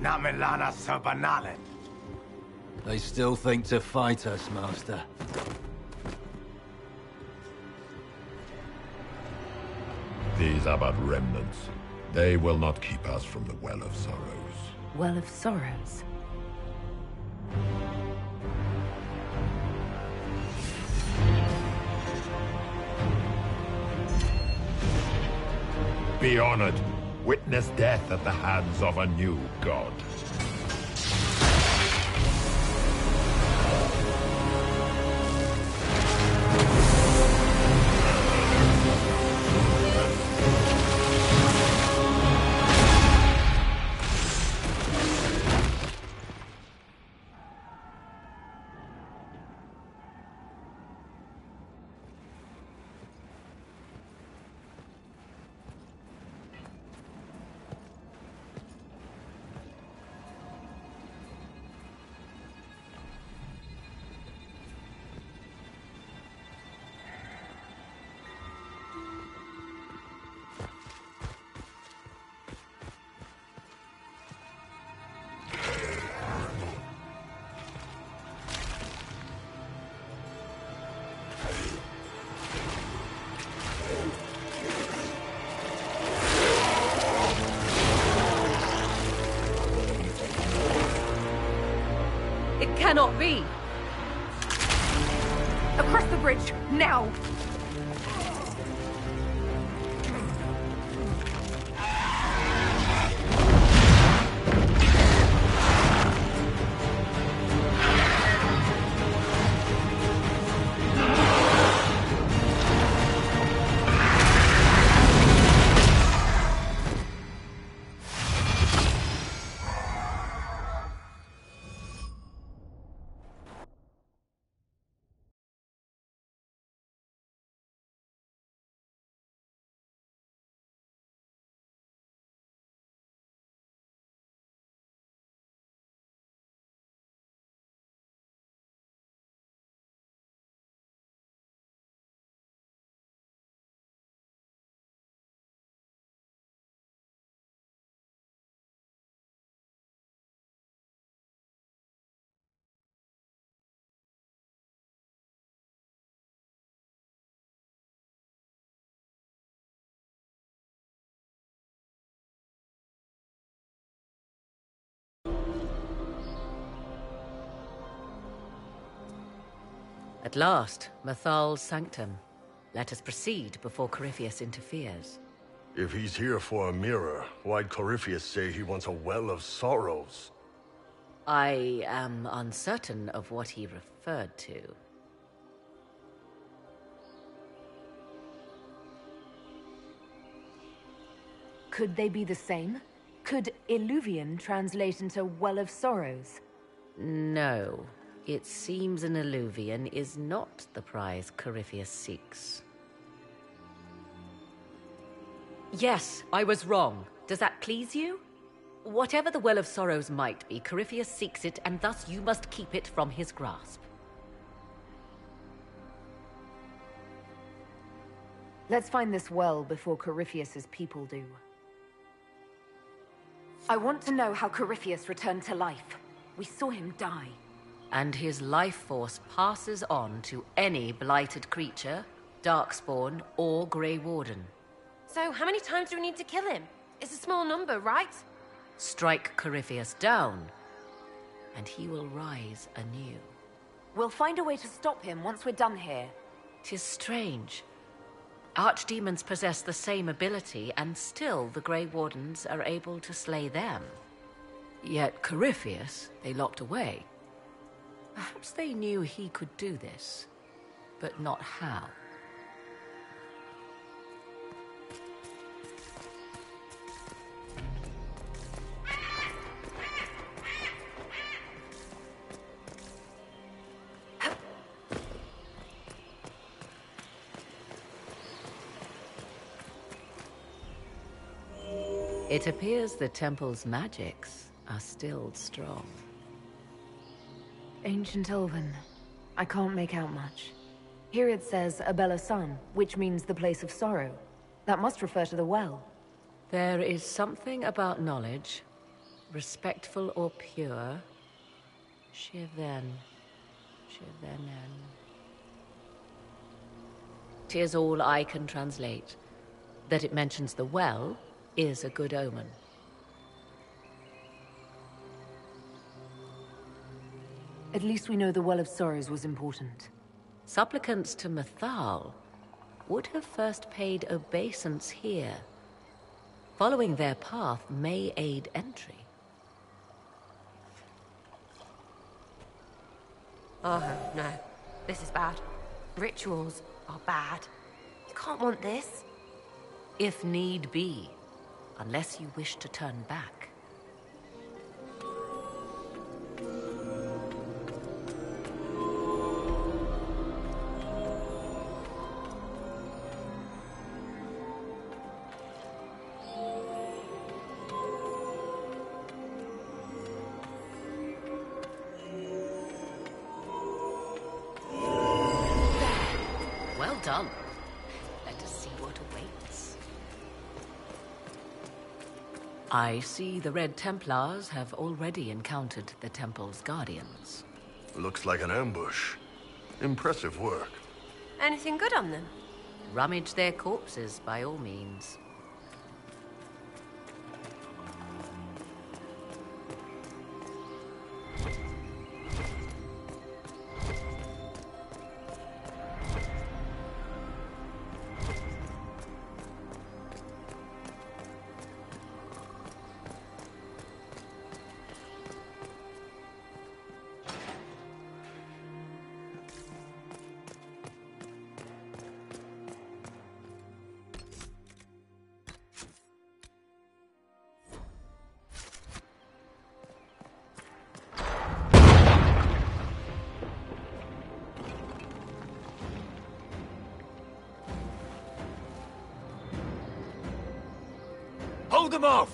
Namelana Sabanalet. They still think to fight us, Master. These are but remnants. They will not keep us from the Well of Sorrows. Well of Sorrows? Be honored. Witness death at the hands of a new god. Cannot be! Across the bridge, now! At last, Mythal's sanctum. Let us proceed before Corypheus interferes. If he's here for a mirror, why'd Corypheus say he wants a Well of Sorrows? I am uncertain of what he referred to. Could they be the same? Could Illuvian translate into Well of Sorrows? No. It seems an Illuvian is not the prize Corypheus seeks. Yes, I was wrong. Does that please you? Whatever the Well of Sorrows might be, Corypheus seeks it, and thus you must keep it from his grasp. Let's find this well before Corypheus's people do. I want to know how Corypheus returned to life. We saw him die. And his life force passes on to any blighted creature, Darkspawn, or Grey Warden. So, how many times do we need to kill him? It's a small number, right? Strike Corypheus down, and he will rise anew. We'll find a way to stop him once we're done here. 'Tis strange. Archdemons possess the same ability, and still the Grey Wardens are able to slay them. Yet Corypheus they locked away. Perhaps they knew he could do this, but not how. It appears the temple's magics are still strong. Ancient Elven. I can't make out much. Here it says Abella Sun, which means the place of sorrow. That must refer to the well. There is something about knowledge, respectful or pure. Shiven. Shivenen. 'Tis all I can translate. That it mentions the well is a good omen. At least we know the Well of Sorrows was important. Supplicants to Mathal would have first paid obeisance here. Following their path may aid entry. Oh, no. This is bad. Rituals are bad. You can't want this. If need be, unless you wish to turn back. Well done. Let us see what awaits. I see the Red Templars have already encountered the temple's guardians. Looks like an ambush. Impressive work. Anything good on them? Rummage their corpses, by all means. Hold them off!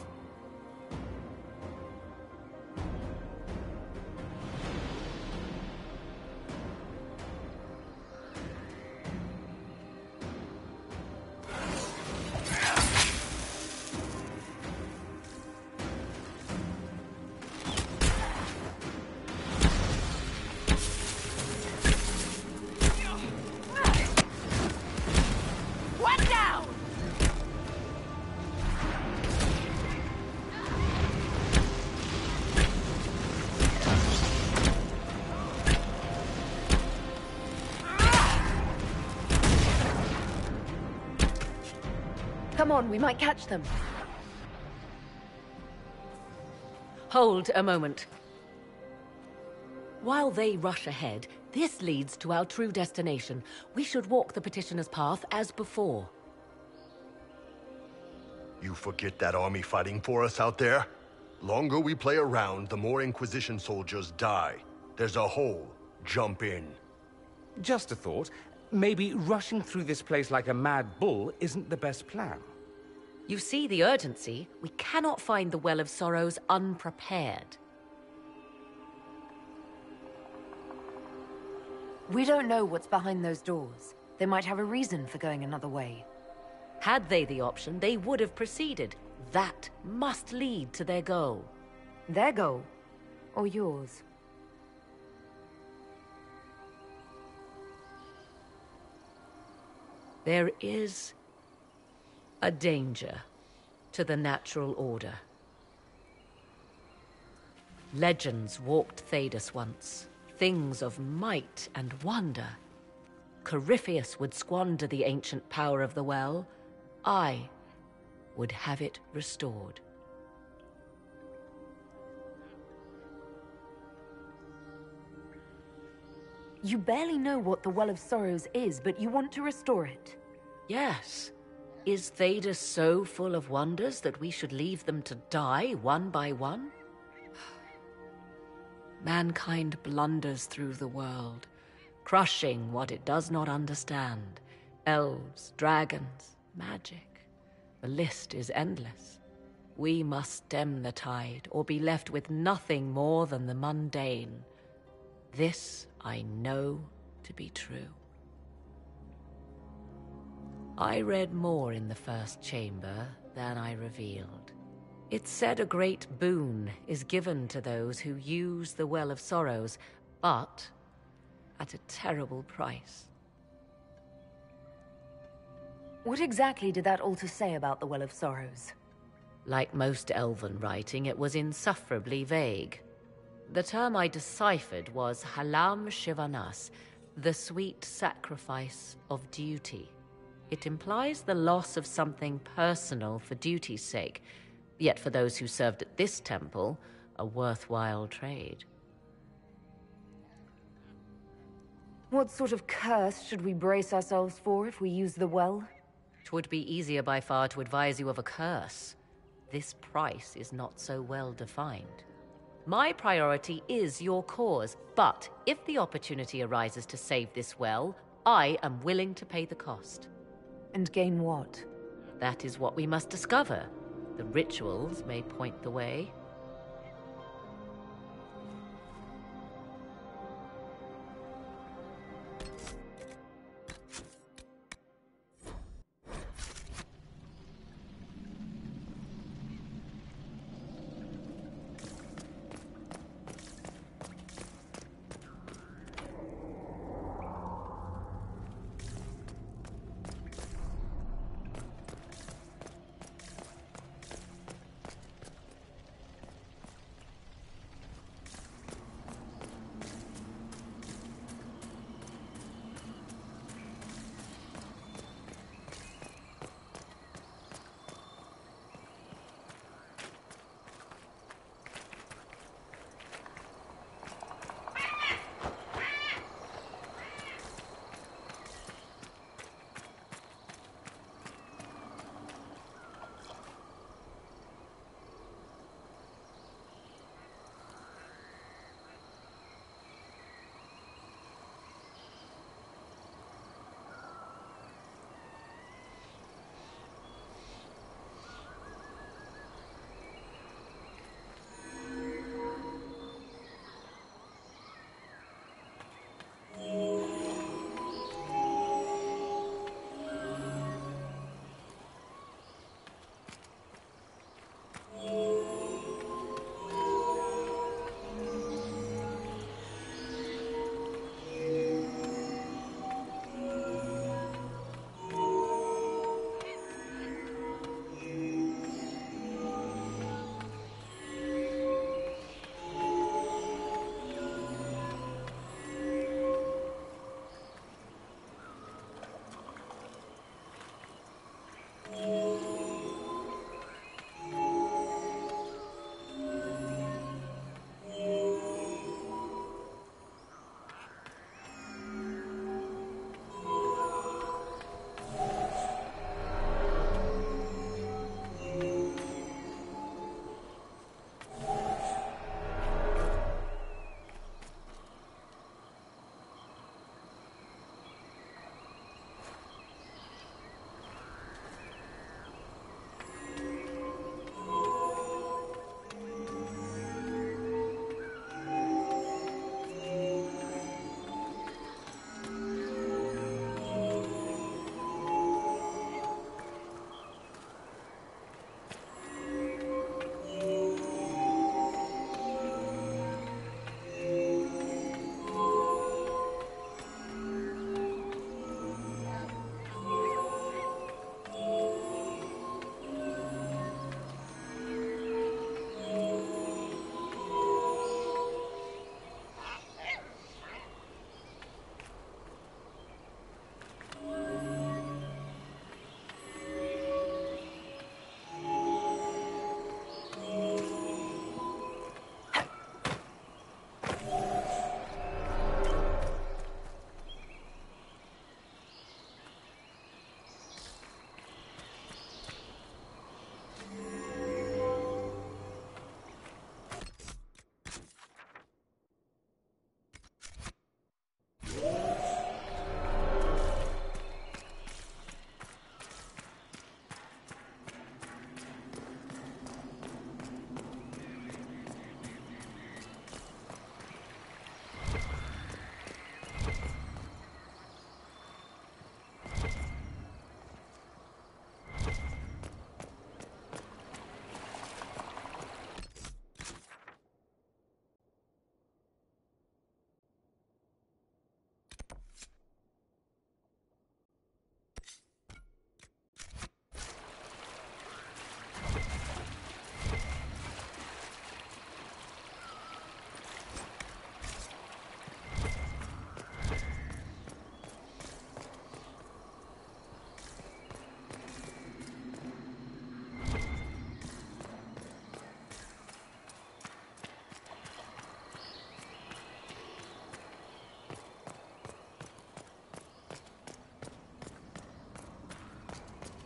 One down! Come on, we might catch them. Hold a moment. While they rush ahead, this leads to our true destination. We should walk the petitioner's path as before. You forget that army fighting for us out there? Longer we play around, the more Inquisition soldiers die. There's a hole. Jump in. Just a thought. Maybe rushing through this place like a mad bull isn't the best plan. You see the urgency? We cannot find the Well of Sorrows unprepared. We don't know what's behind those doors. They might have a reason for going another way. Had they the option, they would have proceeded. That must lead to their goal. Their goal? Or yours? There is a danger to the natural order. Legends walked Thedas once, things of might and wonder. Corypheus would squander the ancient power of the well. I would have it restored. You barely know what the Well of Sorrows is, but you want to restore it. Yes. Is Thedas so full of wonders that we should leave them to die one by one? Mankind blunders through the world, crushing what it does not understand. Elves, dragons, magic. The list is endless. We must stem the tide, or be left with nothing more than the mundane. This I know to be true. I read more in the first chamber than I revealed. It said a great boon is given to those who use the Well of Sorrows, but at a terrible price. What exactly did that altar say about the Well of Sorrows? Like most Elven writing, it was insufferably vague. The term I deciphered was Halam Shivanas, the sweet sacrifice of duty. It implies the loss of something personal for duty's sake, yet for those who served at this temple, a worthwhile trade. What sort of curse should we brace ourselves for if we use the well? 'Twould be easier by far to advise you of a curse. This price is not so well defined. My priority is your cause, but if the opportunity arises to save this well, I am willing to pay the cost. And gain what? That is what we must discover. The rituals may point the way.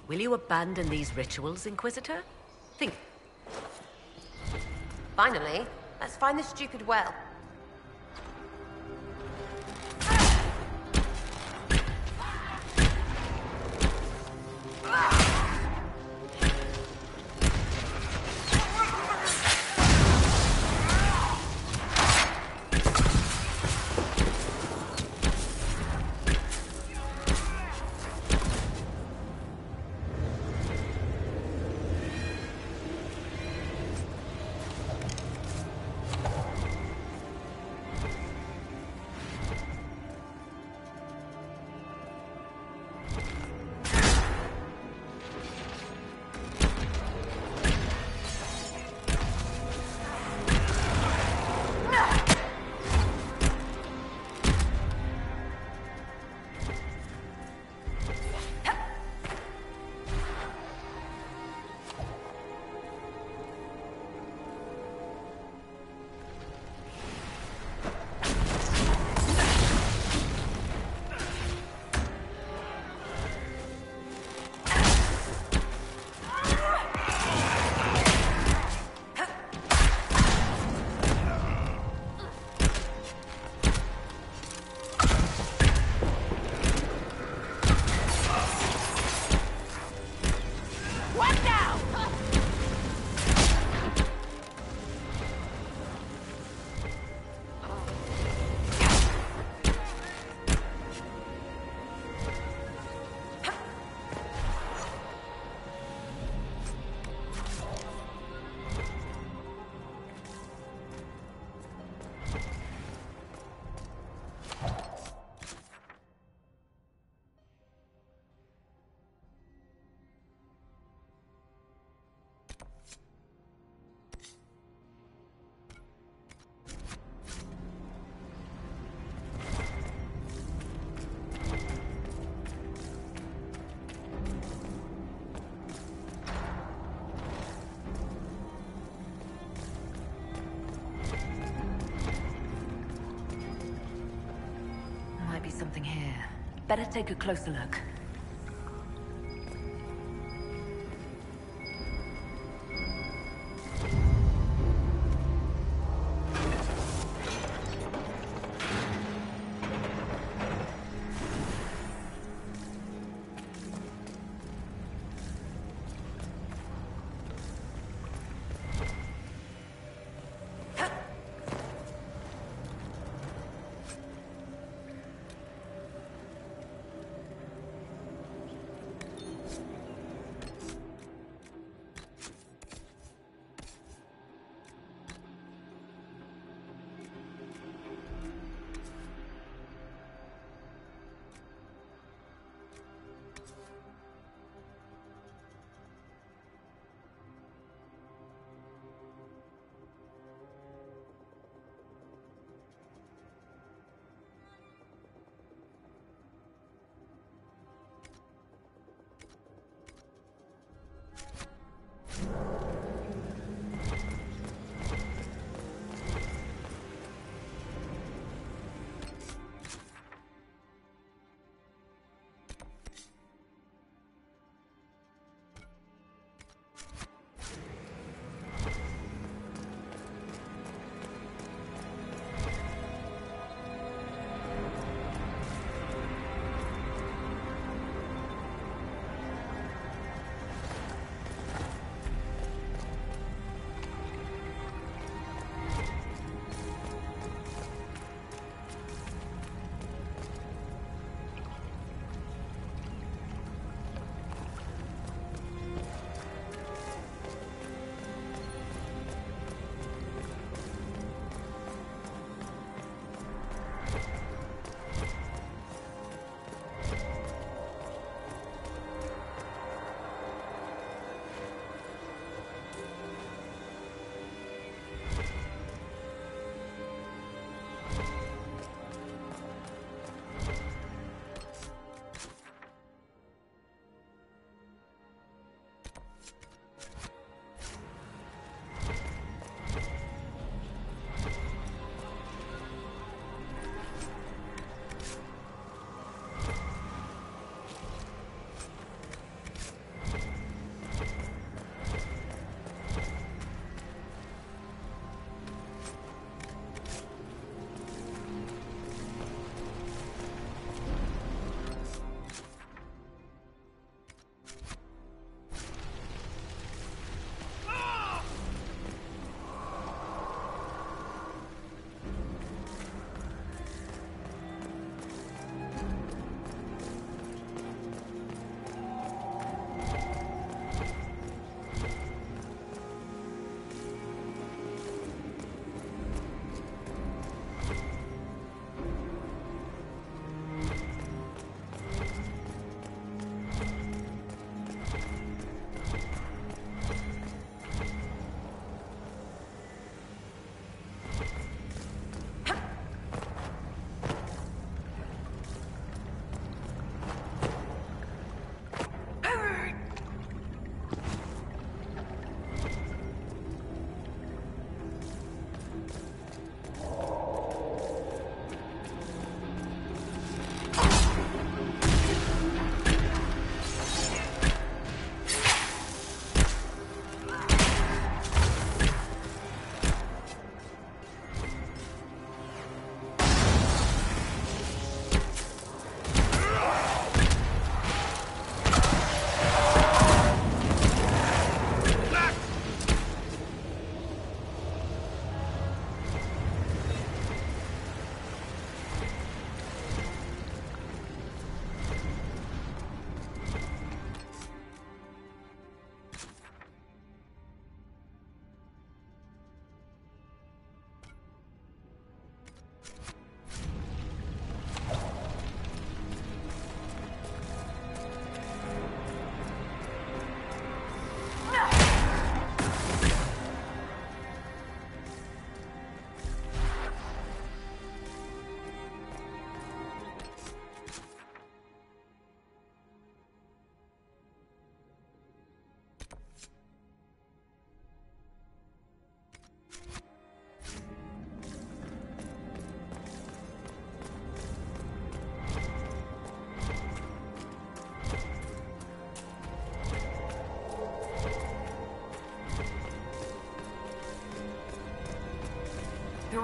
Will you abandon these rituals, Inquisitor? Think. Finally, let's find this stupid well. Something here. Better take a closer look.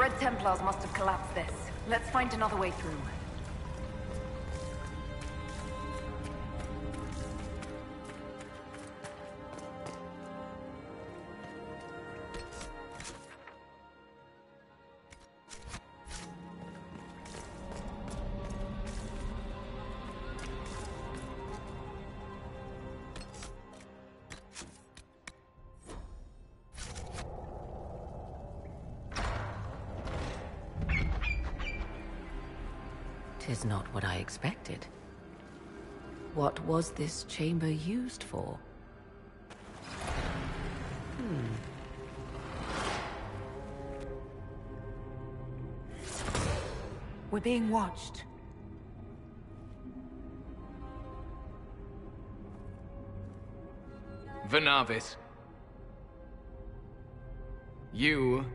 Red Templars must have collapsed this. Let's find another way through. Tis not what I expected. What was this chamber used for? We're being watched. Venavis. You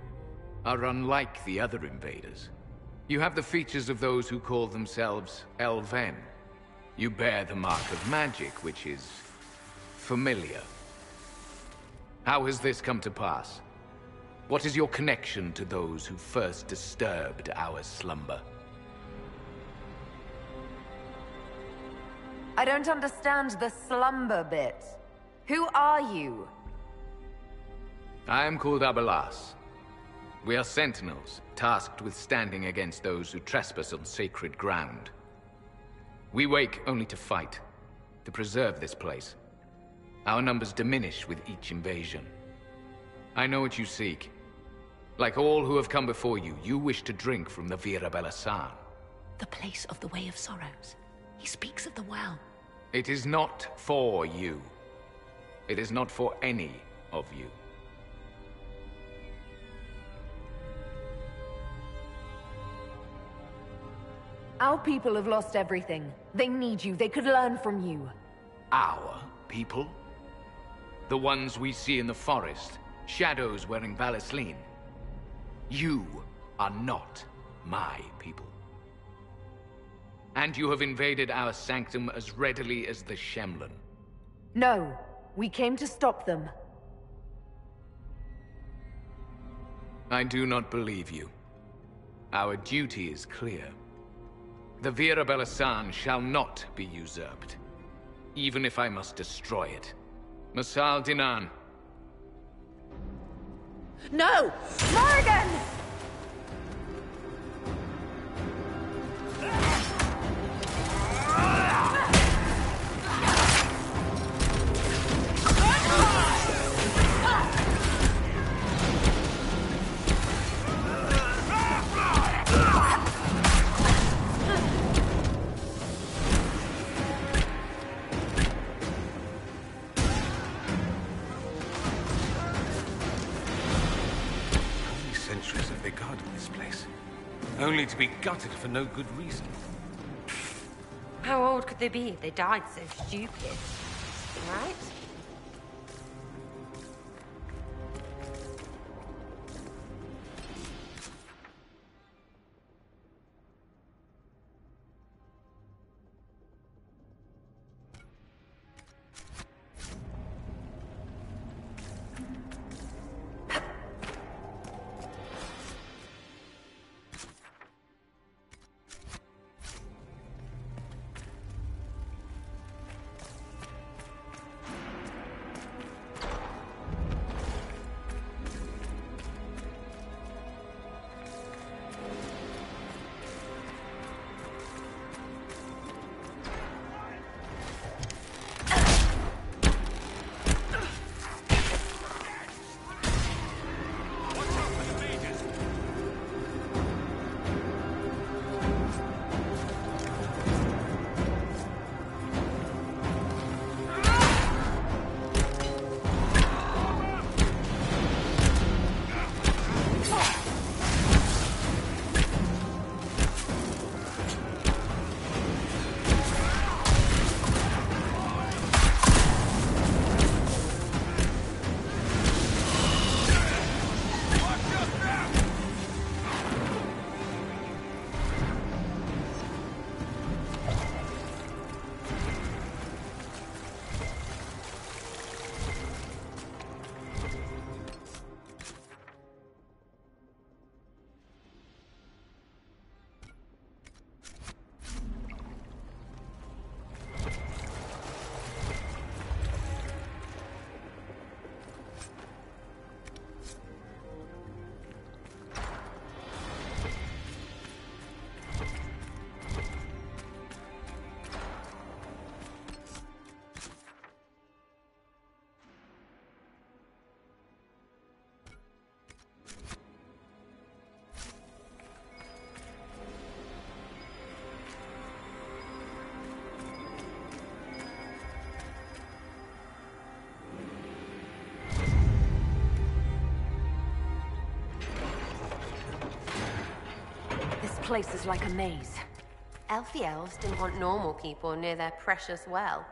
are unlike the other invaders. You have the features of those who call themselves Elven. You bear the mark of magic, which is familiar. How has this come to pass? What is your connection to those who first disturbed our slumber? I don't understand the slumber bit. Who are you? I am called Abelas. We are sentinels, tasked with standing against those who trespass on sacred ground. We wake only to fight, to preserve this place. Our numbers diminish with each invasion. I know what you seek. Like all who have come before you, you wish to drink from the Vira Belasan. The place of the Way of Sorrows. He speaks of the well. It is not for you. It is not for any of you. Our people have lost everything. They need you. They could learn from you. Our people? The ones we see in the forest, shadows wearing Valisleen. You are not my people. And you have invaded our sanctum as readily as the Shemlin. No, we came to stop them. I do not believe you. Our duty is clear. The Vira Belasan shall not be usurped, even if I must destroy it. Masal Dinan. No! Morrigan! Only to be gutted for no good reason. How old could they be if they died so stupid? Right? place is like a maze. Elfie elves didn't want normal people near their precious well.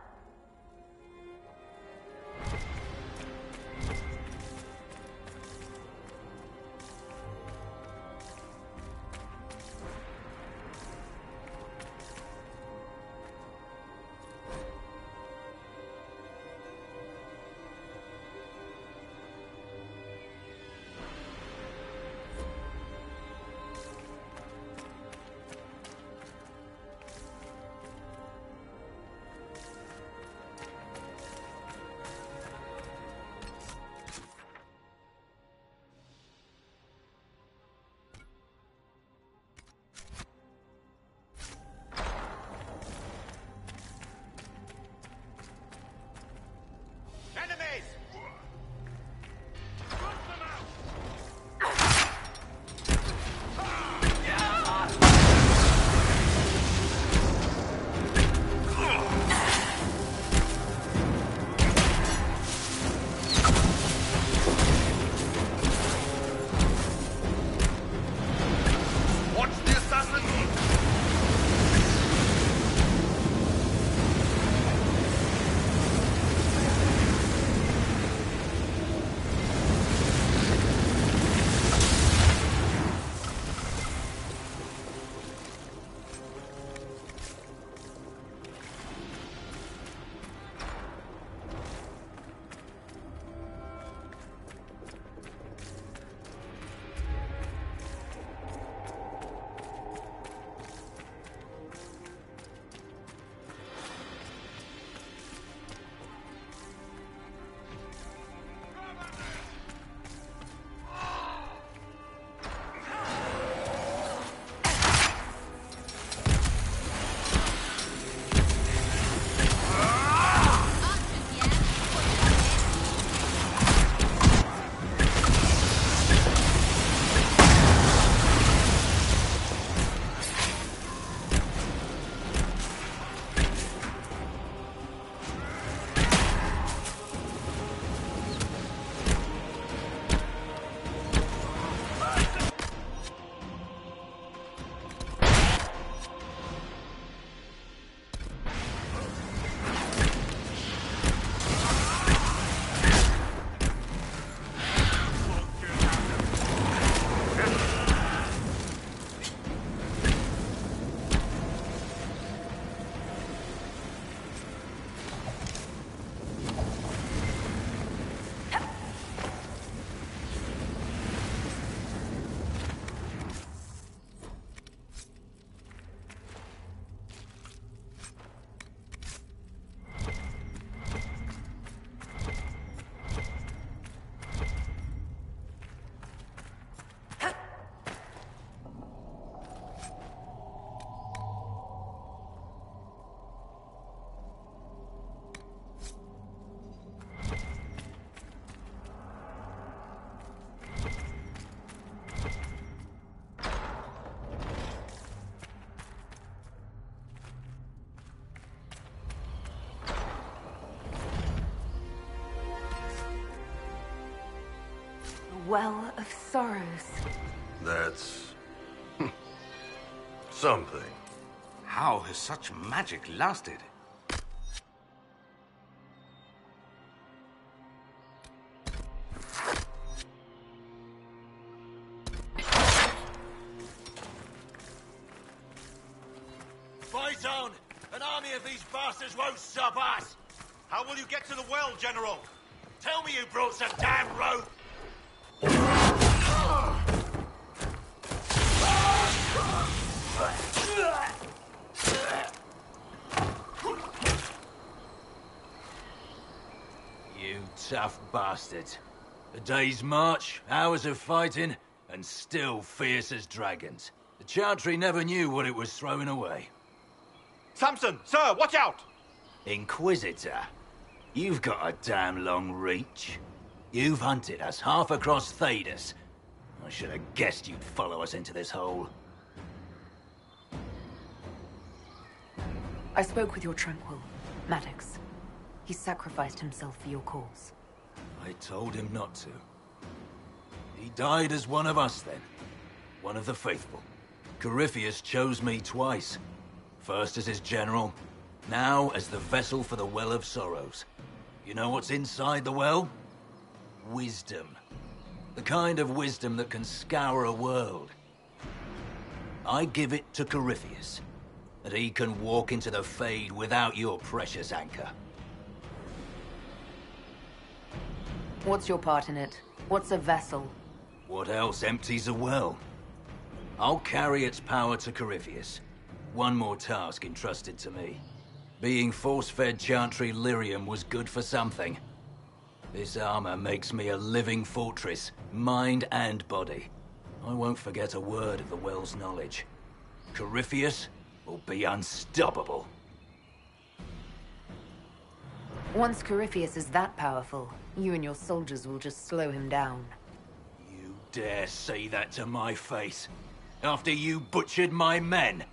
Well of Sorrows. That's... something. How has such magic lasted? Zone! An army of these bastards won't stop us! How will you get to the well, General? Tell me you brought some damn rope! You tough bastard. A day's march, hours of fighting, and still fierce as dragons. The Chantry never knew what it was throwing away. Samson, sir, watch out! Inquisitor, you've got a damn long reach. You've hunted us half across Thedas. I should have guessed you'd follow us into this hole. I spoke with your Tranquil, Maddox. He sacrificed himself for your cause. I told him not to. He died as one of us then. One of the faithful. Corypheus chose me twice. First as his general, now as the vessel for the Well of Sorrows. You know what's inside the well? Wisdom. The kind of wisdom that can scour a world. I give it to Corypheus, that he can walk into the Fade without your precious anchor. What's your part in it? What's a vessel? What else empties a well? I'll carry its power to Corypheus. One more task entrusted to me. Being force-fed Chantry lyrium was good for something. This armor makes me a living fortress, mind and body. I won't forget a word of the well's knowledge. Corypheus will be unstoppable. Once Corypheus is that powerful, you and your soldiers will just slow him down. You dare say that to my face? After you butchered my men?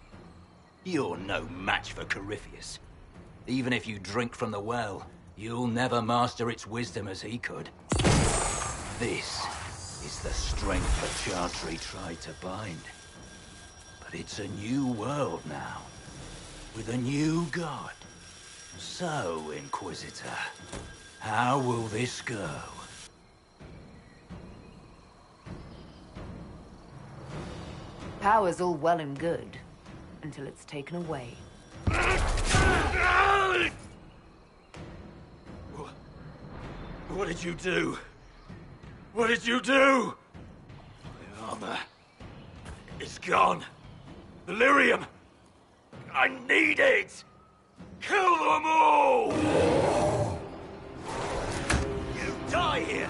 You're no match for Corypheus. Even if you drink from the well, you'll never master its wisdom as he could. This is the strength that Chantry tried to bind. But it's a new world now, with a new god. So, Inquisitor, how will this go? Power's all well and good, until it's taken away. What did you do? What did you do? My armor. It's gone. The lyrium. I need it. Kill them all! You die here!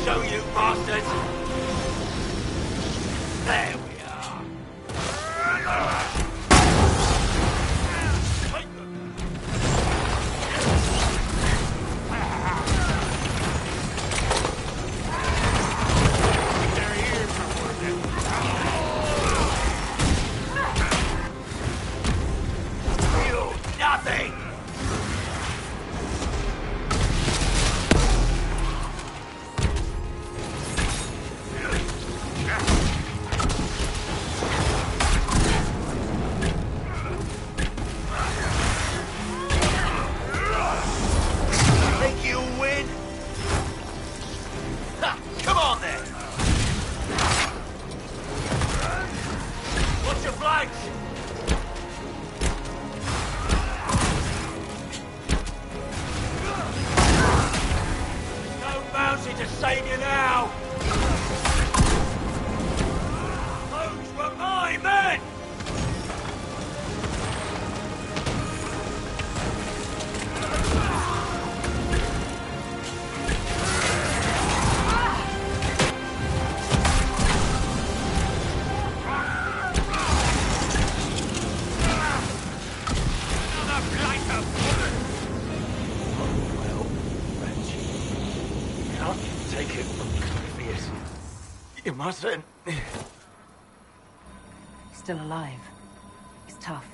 Show you bastards! There we are! You nothing! Think you win? Ha! Come on then! Watch your flanks! No bounty to save you now! Those were my men! Take it from Corypheus. You mustn't. Still alive. He's tough.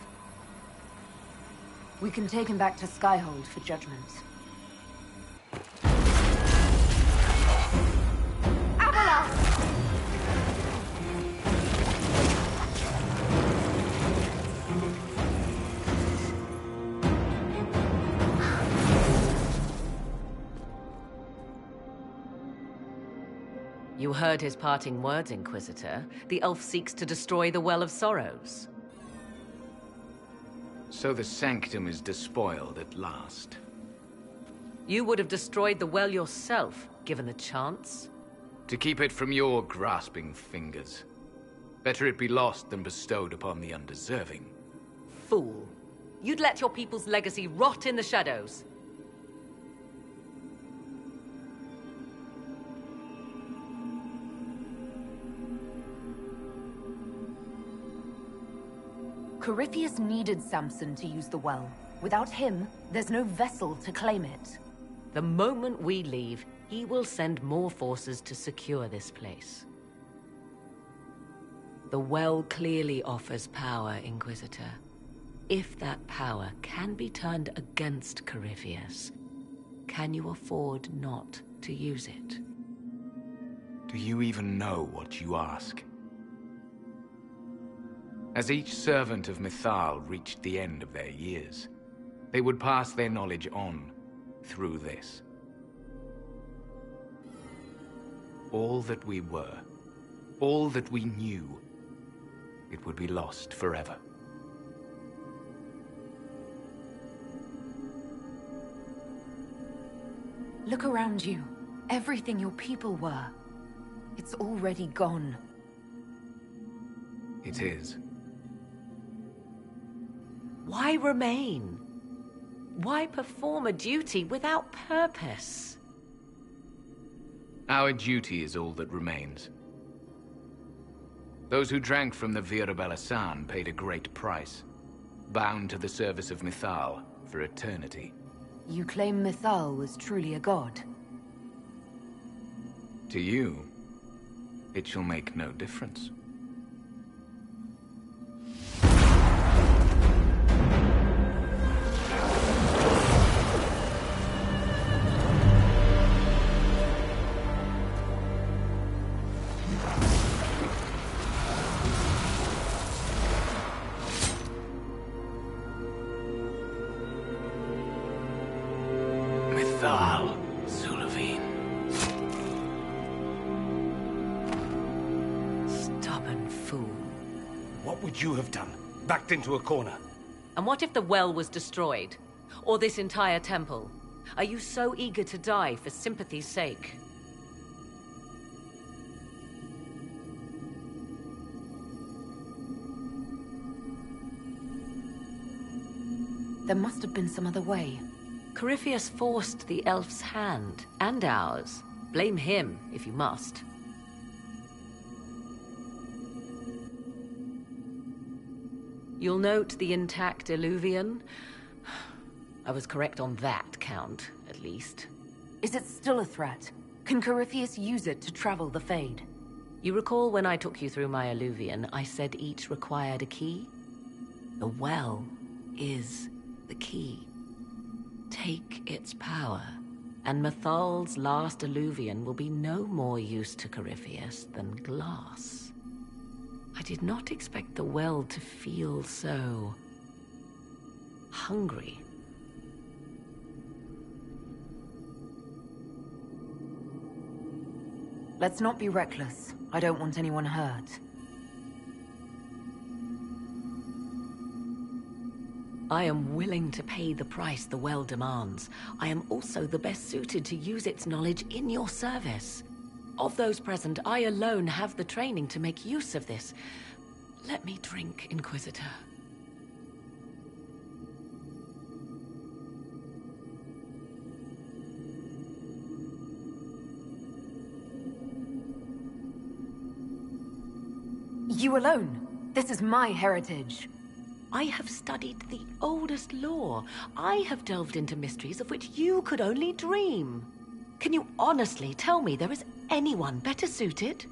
We can take him back to Skyhold for judgment. You heard his parting words, Inquisitor. The elf seeks to destroy the Well of Sorrows. So the Sanctum is despoiled at last. You would have destroyed the well yourself, given the chance. To keep it from your grasping fingers. Better it be lost than bestowed upon the undeserving. Fool. You'd let your people's legacy rot in the shadows. Corypheus needed Samson to use the well. Without him, there's no vessel to claim it. The moment we leave, he will send more forces to secure this place. The well clearly offers power, Inquisitor. If that power can be turned against Corypheus, can you afford not to use it? Do you even know what you ask? As each servant of Mythal reached the end of their years, they would pass their knowledge on through this. All that we were, all that we knew, it would be lost forever. Look around you. Everything your people were. It's already gone. It is. Why remain? Why perform a duty without purpose? Our duty is all that remains. Those who drank from the Vira Belasan paid a great price, bound to the service of Mythal for eternity. You claim Mythal was truly a god? To you, it shall make no difference. You have done, backed into a corner. And what if the well was destroyed? Or this entire temple? Are you so eager to die for sympathy's sake? There must have been some other way. Corypheus forced the elf's hand, and ours. Blame him, if you must. You'll note the intact Illuvian. I was correct on that count, at least. Is it still a threat? Can Corypheus use it to travel the Fade? You recall when I took you through my Illuvian, I said each required a key? The well is the key. Take its power, and Mythal's last Illuvian will be no more use to Corypheus than glass. I did not expect the well to feel so hungry. Let's not be reckless. I don't want anyone hurt. I am willing to pay the price the well demands. I am also the best suited to use its knowledge in your service. Of those present, I alone have the training to make use of this. Let me drink, Inquisitor. You alone? This is my heritage. I have studied the oldest lore. I have delved into mysteries of which you could only dream. Can you honestly tell me there is anyone better suited?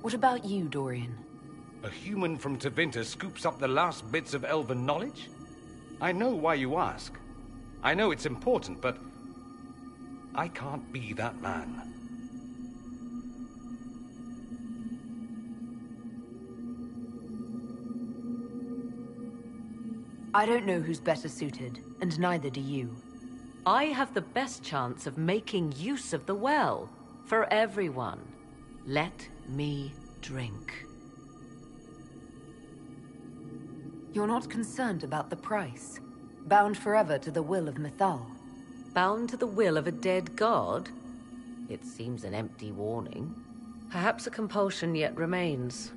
What about you, Dorian? A human from Tevinter scoops up the last bits of elven knowledge? I know why you ask. I know it's important, but I can't be that man. I don't know who's better suited, and neither do you. I have the best chance of making use of the well. For everyone. Let me drink. You're not concerned about the price? Bound forever to the will of Mythal? Bound to the will of a dead god? It seems an empty warning. Perhaps a compulsion yet remains.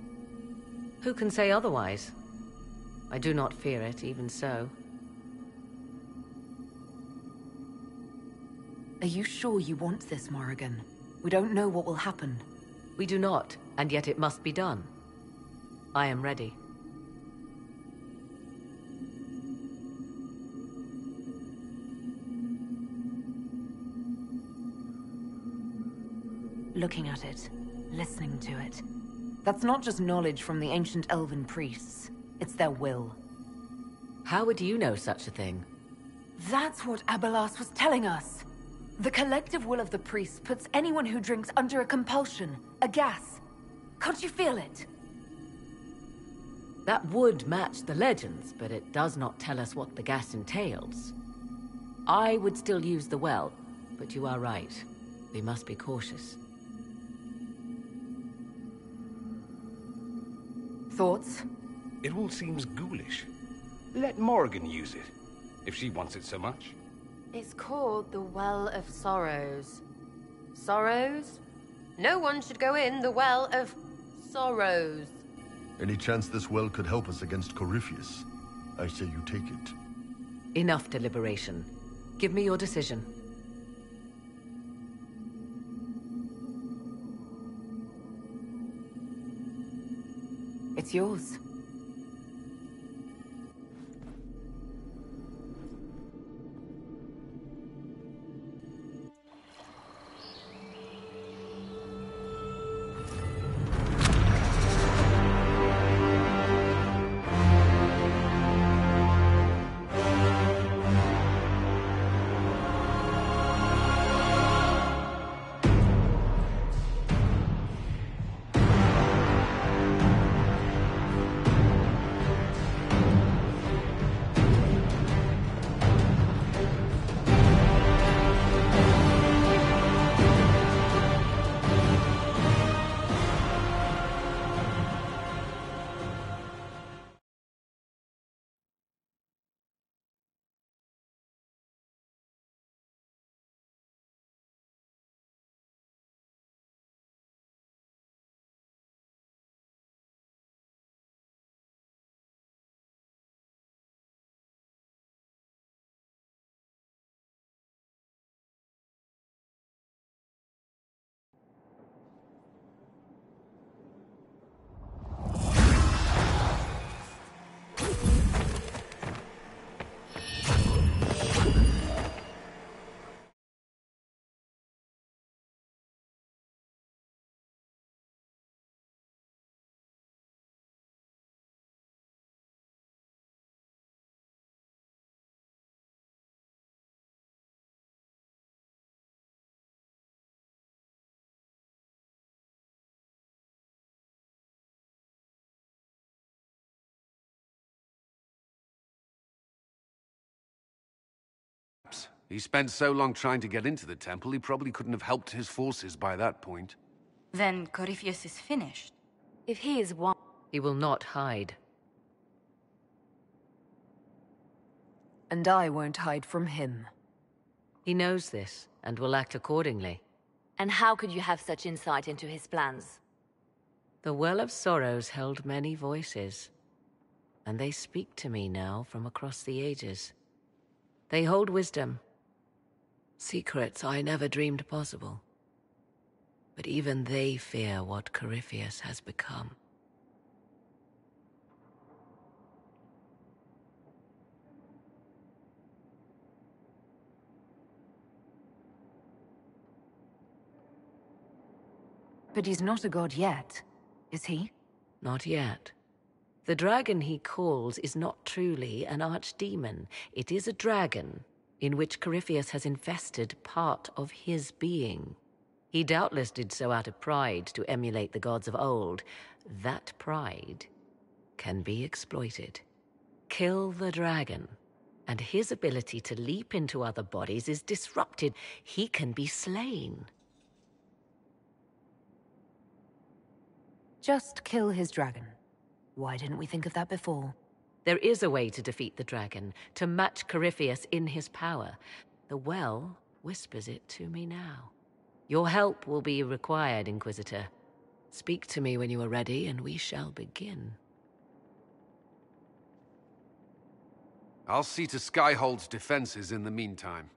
Who can say otherwise? I do not fear it, even so. Are you sure you want this, Morrigan? We don't know what will happen. We do not, and yet it must be done. I am ready. looking at it, listening to it. That's not just knowledge from the ancient elven priests. It's their will. How would you know such a thing? That's what Abelas was telling us. The collective will of the priests puts anyone who drinks under a compulsion, a gas. Can't you feel it? That would match the legends, but it does not tell us what the gas entails. I would still use the well, but you are right. We must be cautious. Thoughts? It all seems ghoulish. Let Morrigan use it, if she wants it so much. It's called the Well of Sorrows. Sorrows? No one should go in the Well of Sorrows. Any chance this well could help us against Corypheus? I say you take it. Enough deliberation. Give me your decision. It's yours. He spent so long trying to get into the temple, he probably couldn't have helped his forces by that point. Then Corypheus is finished. If he is one... He will not hide. And I won't hide from him. He knows this, and will act accordingly. And how could you have such insight into his plans? The Well of Sorrows held many voices, and they speak to me now from across the ages. They hold wisdom. Secrets I never dreamed possible. But even they fear what Corypheus has become. But he's not a god yet, is he? Not yet. The dragon he calls is not truly an archdemon. It is a dragon in which Corypheus has infested part of his being. He doubtless did so out of pride to emulate the gods of old. That pride can be exploited. Kill the dragon, and his ability to leap into other bodies is disrupted. He can be slain. Just kill his dragon. Why didn't we think of that before? There is a way to defeat the dragon, to match Corypheus in his power. The well whispers it to me now. Your help will be required, Inquisitor. Speak to me when you are ready, and we shall begin. I'll see to Skyhold's defenses in the meantime.